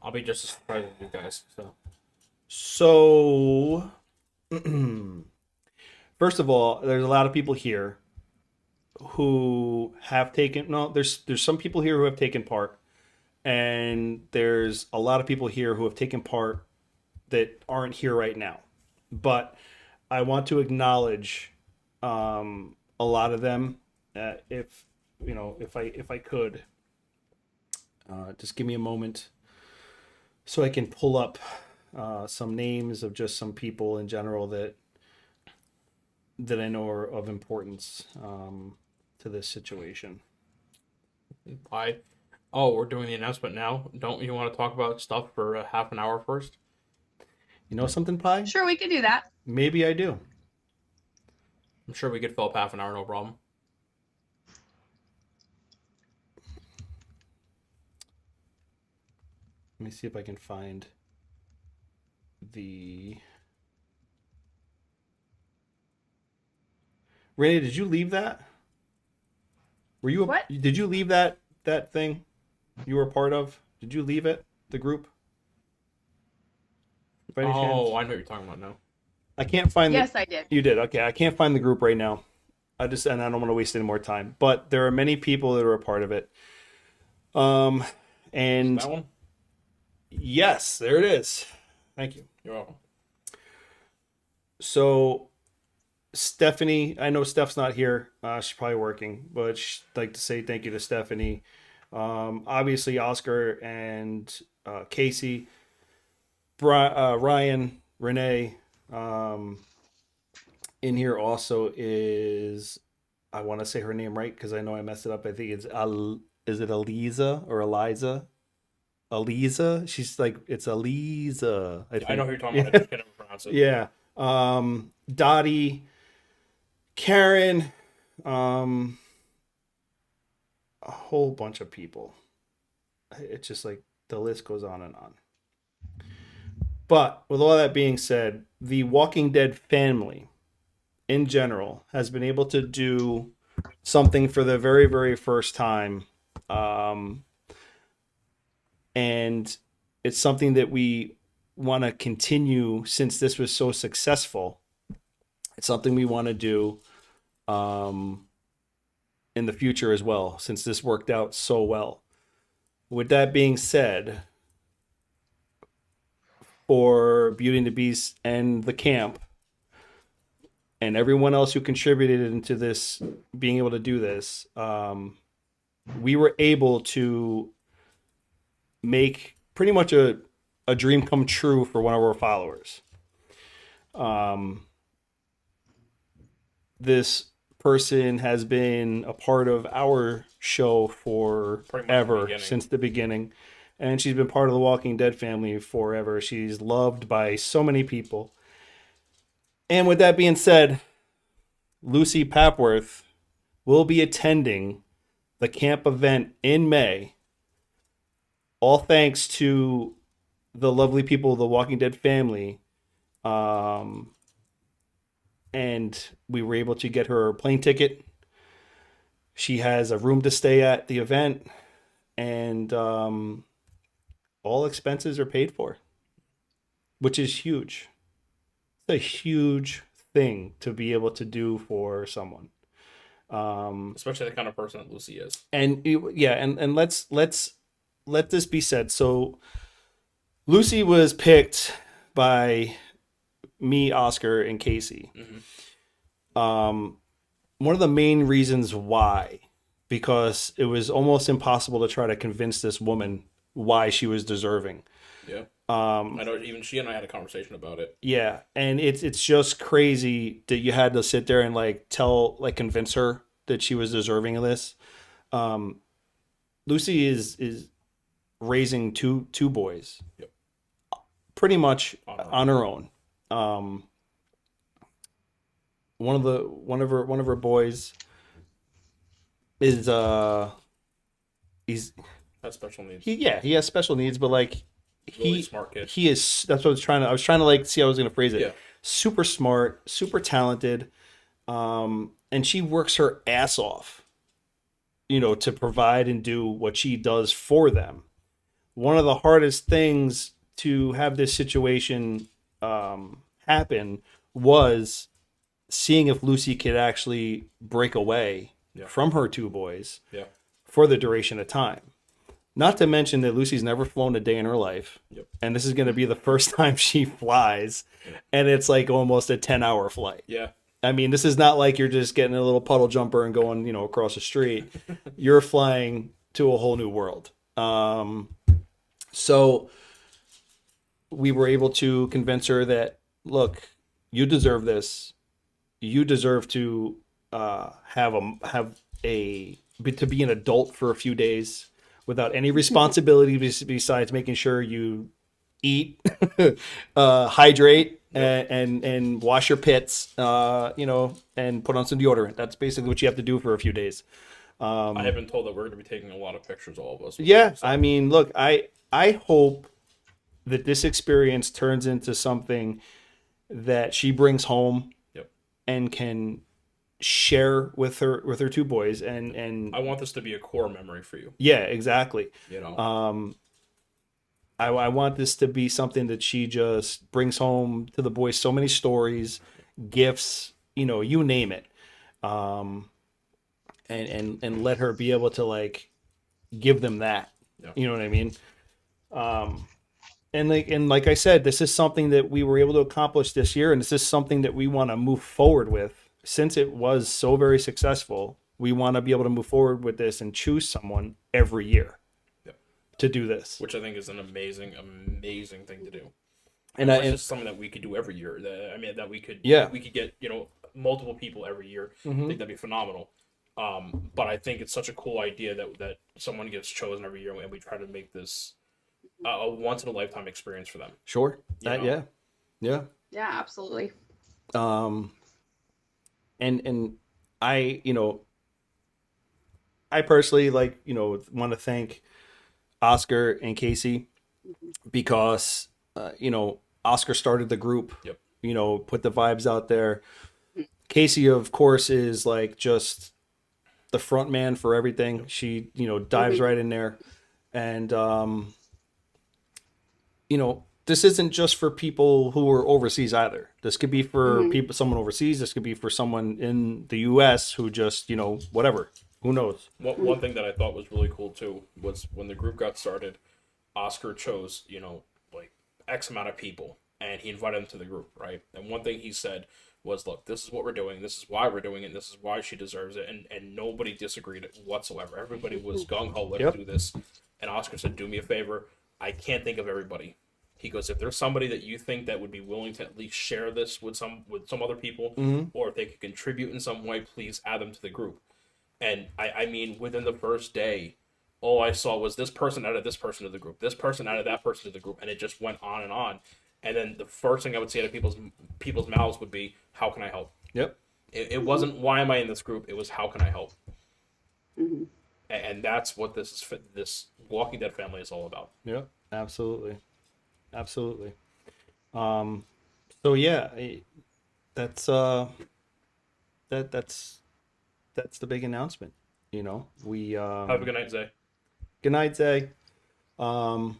I'll be just as surprised as you guys. So first of all, there's a lot of people here who have taken, there's some people here who have taken part, and there's a lot of people here who have taken part that aren't here right now, but I want to acknowledge a lot of them. If I could, just give me a moment so I can pull up some names of just some people in general that I know are of importance to this situation. We're doing the announcement now. Don't you want to talk about stuff for half an hour first? You know something, Pi? Sure, we could do that. Maybe I do. I'm sure we could fill up half an hour, no problem. Let me see if I can find the... Renee, did you leave that? Were you? What? Did you leave that thing you were a part of? Did you leave it? The group? By any chance? I know what you're talking about now. I can't find. Yes, I did. You did. Okay, I can't find the group right now. And I don't want to waste any more time. But there are many people that are a part of it. And That one? yes, there it is. Thank you. You're welcome. So, Stephanie, I know Steph's not here. She's probably working, but she'd like to say thank you to Stephanie. Obviously, Oscar and Casey, Ryan, Renee. In here also is, I want to say her name right because I know I messed it up. I think it's is it Eliza or Eliza? Eliza? She's like, it's Eliza. I know who you're talking about. I just can't ever pronounce it. Yeah. Dottie, Karen, a whole bunch of people. It's just like the list goes on and on. But with all that being said, the Walking Dead family in general has been able to do something for the very, very first time. And it's something that we want to continue since this was so successful. It's something we want to do in the future as well, since this worked out so well. With that being said, for Beauty and the Beast and the camp and everyone else who contributed into this, being able to do this, we were able to make pretty much a dream come true for one of our followers. This person has been a part of our show forever, since the beginning. And she's been part of the Walking Dead family forever. She's loved by so many people. And with that being said, Lucy Papworth will be attending the camp event in May. All thanks to the lovely people of the Walking Dead family. And we were able to get her a plane ticket. She has a room to stay at the event. And all expenses are paid for, which is huge. It's a huge thing to be able to do for someone. Especially the kind of person that Lucy is. And let's let this be said. So Lucy was picked by me, Oscar, and Casey. Mm-hmm. One of the main reasons why, because it was almost impossible to try to convince this woman why she was deserving. Yeah. I know even she and I had a conversation about it. Yeah, and it's just crazy that you had to sit there and convince her that she was deserving of this. Lucy is raising two boys. Yep. Pretty much on her own. One of her boys is he's has special needs. he has special needs, but Really smart kid. He is. That's what I was trying to see how I was going to phrase it. Yeah. Super smart, super talented, and she works her ass off, to provide and do what she does for them. One of the hardest things to have this situation happen was seeing if Lucy could actually break away from her two boys for the duration of time. Not to mention that Lucy's never flown a day in her life. Yep. And this is going to be the first time she flies. And it's like almost a 10-hour flight. Yeah. I mean, this is not like you're just getting a little puddle jumper and going, across the street. You're flying to a whole new world. So we were able to convince her that, look, you deserve this. You deserve to to be an adult for a few days without any responsibility besides making sure you eat, hydrate, and wash your pits, and put on some deodorant. That's basically what you have to do for a few days. I have been told that we're going to be taking a lot of pictures, all of us. Yeah, I mean, look, I hope that this experience turns into something that she brings home. Yep. And can share with her two boys, and I want this to be a core memory for you. Yeah, exactly. I I want this to be something that she just brings home to the boys. So many stories, gifts, you name it, and let her be able to like give them that. Yeah. You know what I mean? And like I said, this is something that we were able to accomplish this year, and this is something that we want to move forward with. Since it was so very successful, we want to be able to move forward with this and choose someone every year to do this. Which I think is an amazing, amazing thing to do. And it's just something that we could do every year. That we could get, multiple people every year. I think that'd be phenomenal. But I think it's such a cool idea that someone gets chosen every year, and we try to make this a once in a lifetime experience for them. Sure. Yeah, absolutely. And I personally want to thank Oscar and Casey because Oscar started the group. Yep. Put the vibes out there. Casey, of course, is like just the front man for everything. She dives right in there, and this isn't just for people who are overseas either. This could be for someone overseas. This could be for someone in the U.S. who just, whatever. Who knows? One thing that I thought was really cool, too, was when the group got started, Oscar chose, like X amount of people, and he invited them to the group, right? And one thing he said was, look, this is what we're doing. This is why we're doing it. This is why she deserves it. And nobody disagreed whatsoever. Everybody was gung-ho, let's do this. And Oscar said, do me a favor. I can't think of everybody. He goes, if there's somebody that you think that would be willing to at least share this with some other people, or if they could contribute in some way, please add them to the group. And I mean, within the first day, all I saw was this person added this person to the group, this person added that person to the group, and it just went on and on. And then the first thing I would say out of people's mouths would be, how can I help? Yep. It wasn't, why am I in this group? It was, how can I help? And that's what this Walking Dead family is all about. Yep. Absolutely. So yeah, that's the big announcement. We Have a good night, Zay. Good night, Zay. The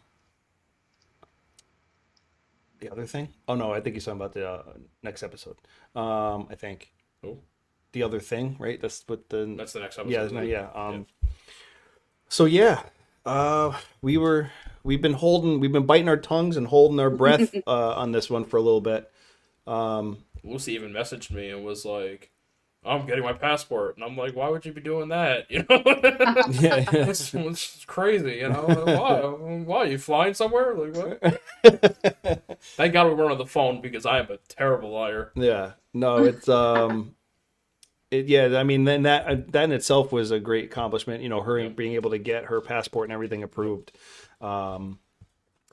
other thing? Oh no, I think he's talking about the next episode. I think. Oh. The other thing, right? That's what That's the next episode. Yeah. So yeah, we've been biting our tongues and holding our breath on this one for a little bit. Lucy even messaged me and was like, I'm getting my passport. And I'm like, why would you be doing that? It's crazy, Why? Are you flying somewhere? Like, what? Thank God we weren't on the phone because I am a terrible liar. Yeah. No, it's I mean, then that in itself was a great accomplishment. Her being able to get her passport and everything approved,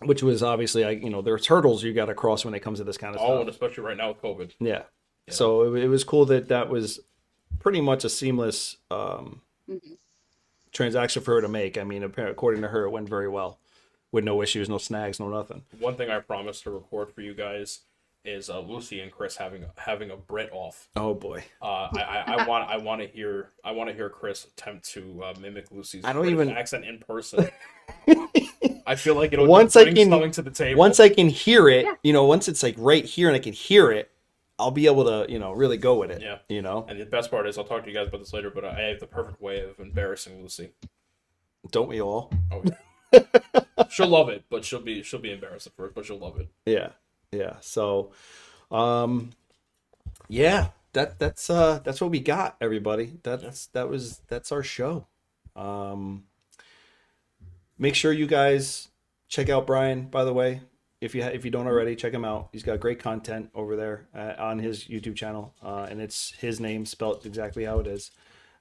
which was obviously, there's hurdles you got to cross when it comes to this kind of stuff. Oh, and especially right now with COVID. Yeah. So it was cool that was pretty much a seamless transaction for her to make. I mean, according to her, it went very well, with no issues, no snags, no nothing. One thing I promised to record for you guys is Lucy and Chris having a Brit off. Oh boy. I want to hear Chris attempt to mimic Lucy's accent in person. I feel like it'll bring something to the table. Once I can hear it, once it's like right here and I can hear it, I'll be able to, really go with it. Yeah. And the best part is, I'll talk to you guys about this later, but I have the perfect way of embarrassing Lucy. Don't we all? Oh, yeah. She'll love it, but she'll be embarrassed at first, but she'll love it. Yeah. So, yeah, that's what we got, everybody. That's our show. Make sure you guys check out Brian, by the way. If you don't already, check him out. He's got great content over there on his YouTube channel, and it's his name spelled exactly how it is,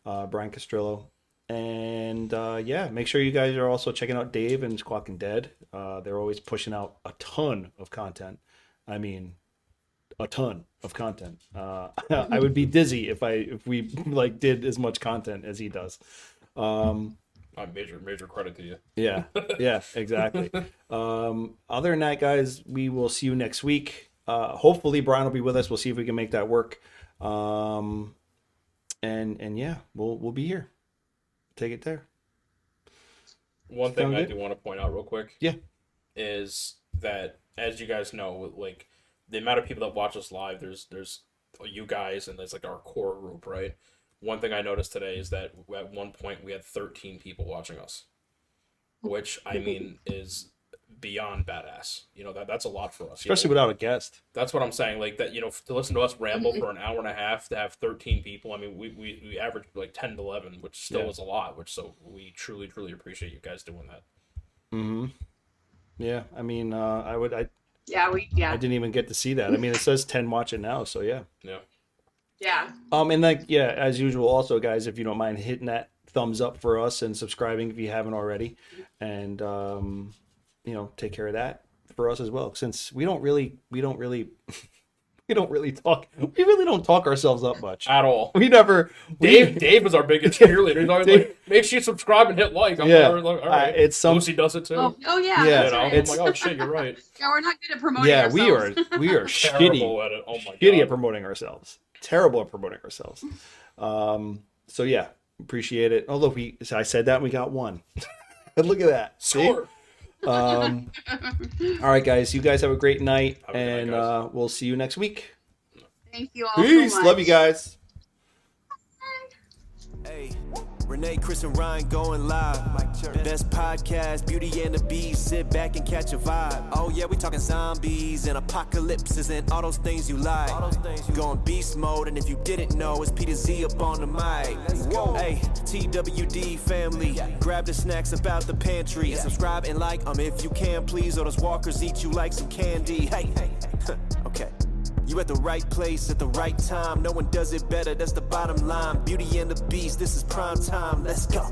Brian Castrillo. And yeah, make sure you guys are also checking out Dave and Squawking Dead. They're always pushing out a ton of content. I mean, a ton of content. I would be dizzy if we like did as much content as he does. Major credit to you. Yeah, exactly. Other than that, guys, we will see you next week. Hopefully Brian will be with us. We'll see if we can make that work. And yeah, we'll be here. Take it there. One thing I good? do want to point out real quick. Yeah. Is that, as you guys know, like the amount of people that watch us live, there's you guys and there's like our core group, right? One thing I noticed today is that at one point we had 13 people watching us, which I mean is beyond badass. You know, that's a lot for us. Especially without a guest. That's what I'm saying. Like that, you know, to listen to us ramble for an hour and a half, to have 13 people. I mean, we averaged like 10 to 11, which still is a lot. So we truly appreciate you guys doing that. Mm-hmm. Yeah, I mean, I didn't even get to see that. I mean, it says 10 watching now, so yeah. Yeah. And like, yeah, as usual, also, guys, if you don't mind hitting that thumbs up for us and subscribing if you haven't already, and you know, take care of that for us as well. Since we don't really talk ourselves up much At all. We never. Dave is our biggest cheerleader. He's always like, make sure you subscribe and hit like. I'm Yeah. like, all right. It's some. Lucy does it too. Oh yeah. Yeah, That's You know, right. I'm like, oh shit, you're right. Yeah, we're not good at promoting Yeah, ourselves. we are Terrible shitty at it. Oh my shitty god. at promoting ourselves. Terrible at promoting ourselves. So yeah, appreciate it. Although I said that and we got one. Look at that. See? Score. All right, guys. You guys have a great night, Have a good and night, guys. we'll see you next week. Thank you all Peace. so much. Love you guys. Hey, Renee, Chris, and Ryan going live. Best podcast, Beauty and the Beast. Sit back and catch a vibe. Oh yeah, we talking zombies and apocalypses and all those things you like. Going beast mode, and if you didn't know, it's Peter Z up on the mic. Hey, TWD family, grab the snacks about the pantry and subscribe and like if you can, please. Or those walkers eat you like some candy. Hey, okay. You at the right place at the right time. No one does it better, that's the bottom line. Beauty and the Beast, this is prime time. Let's go.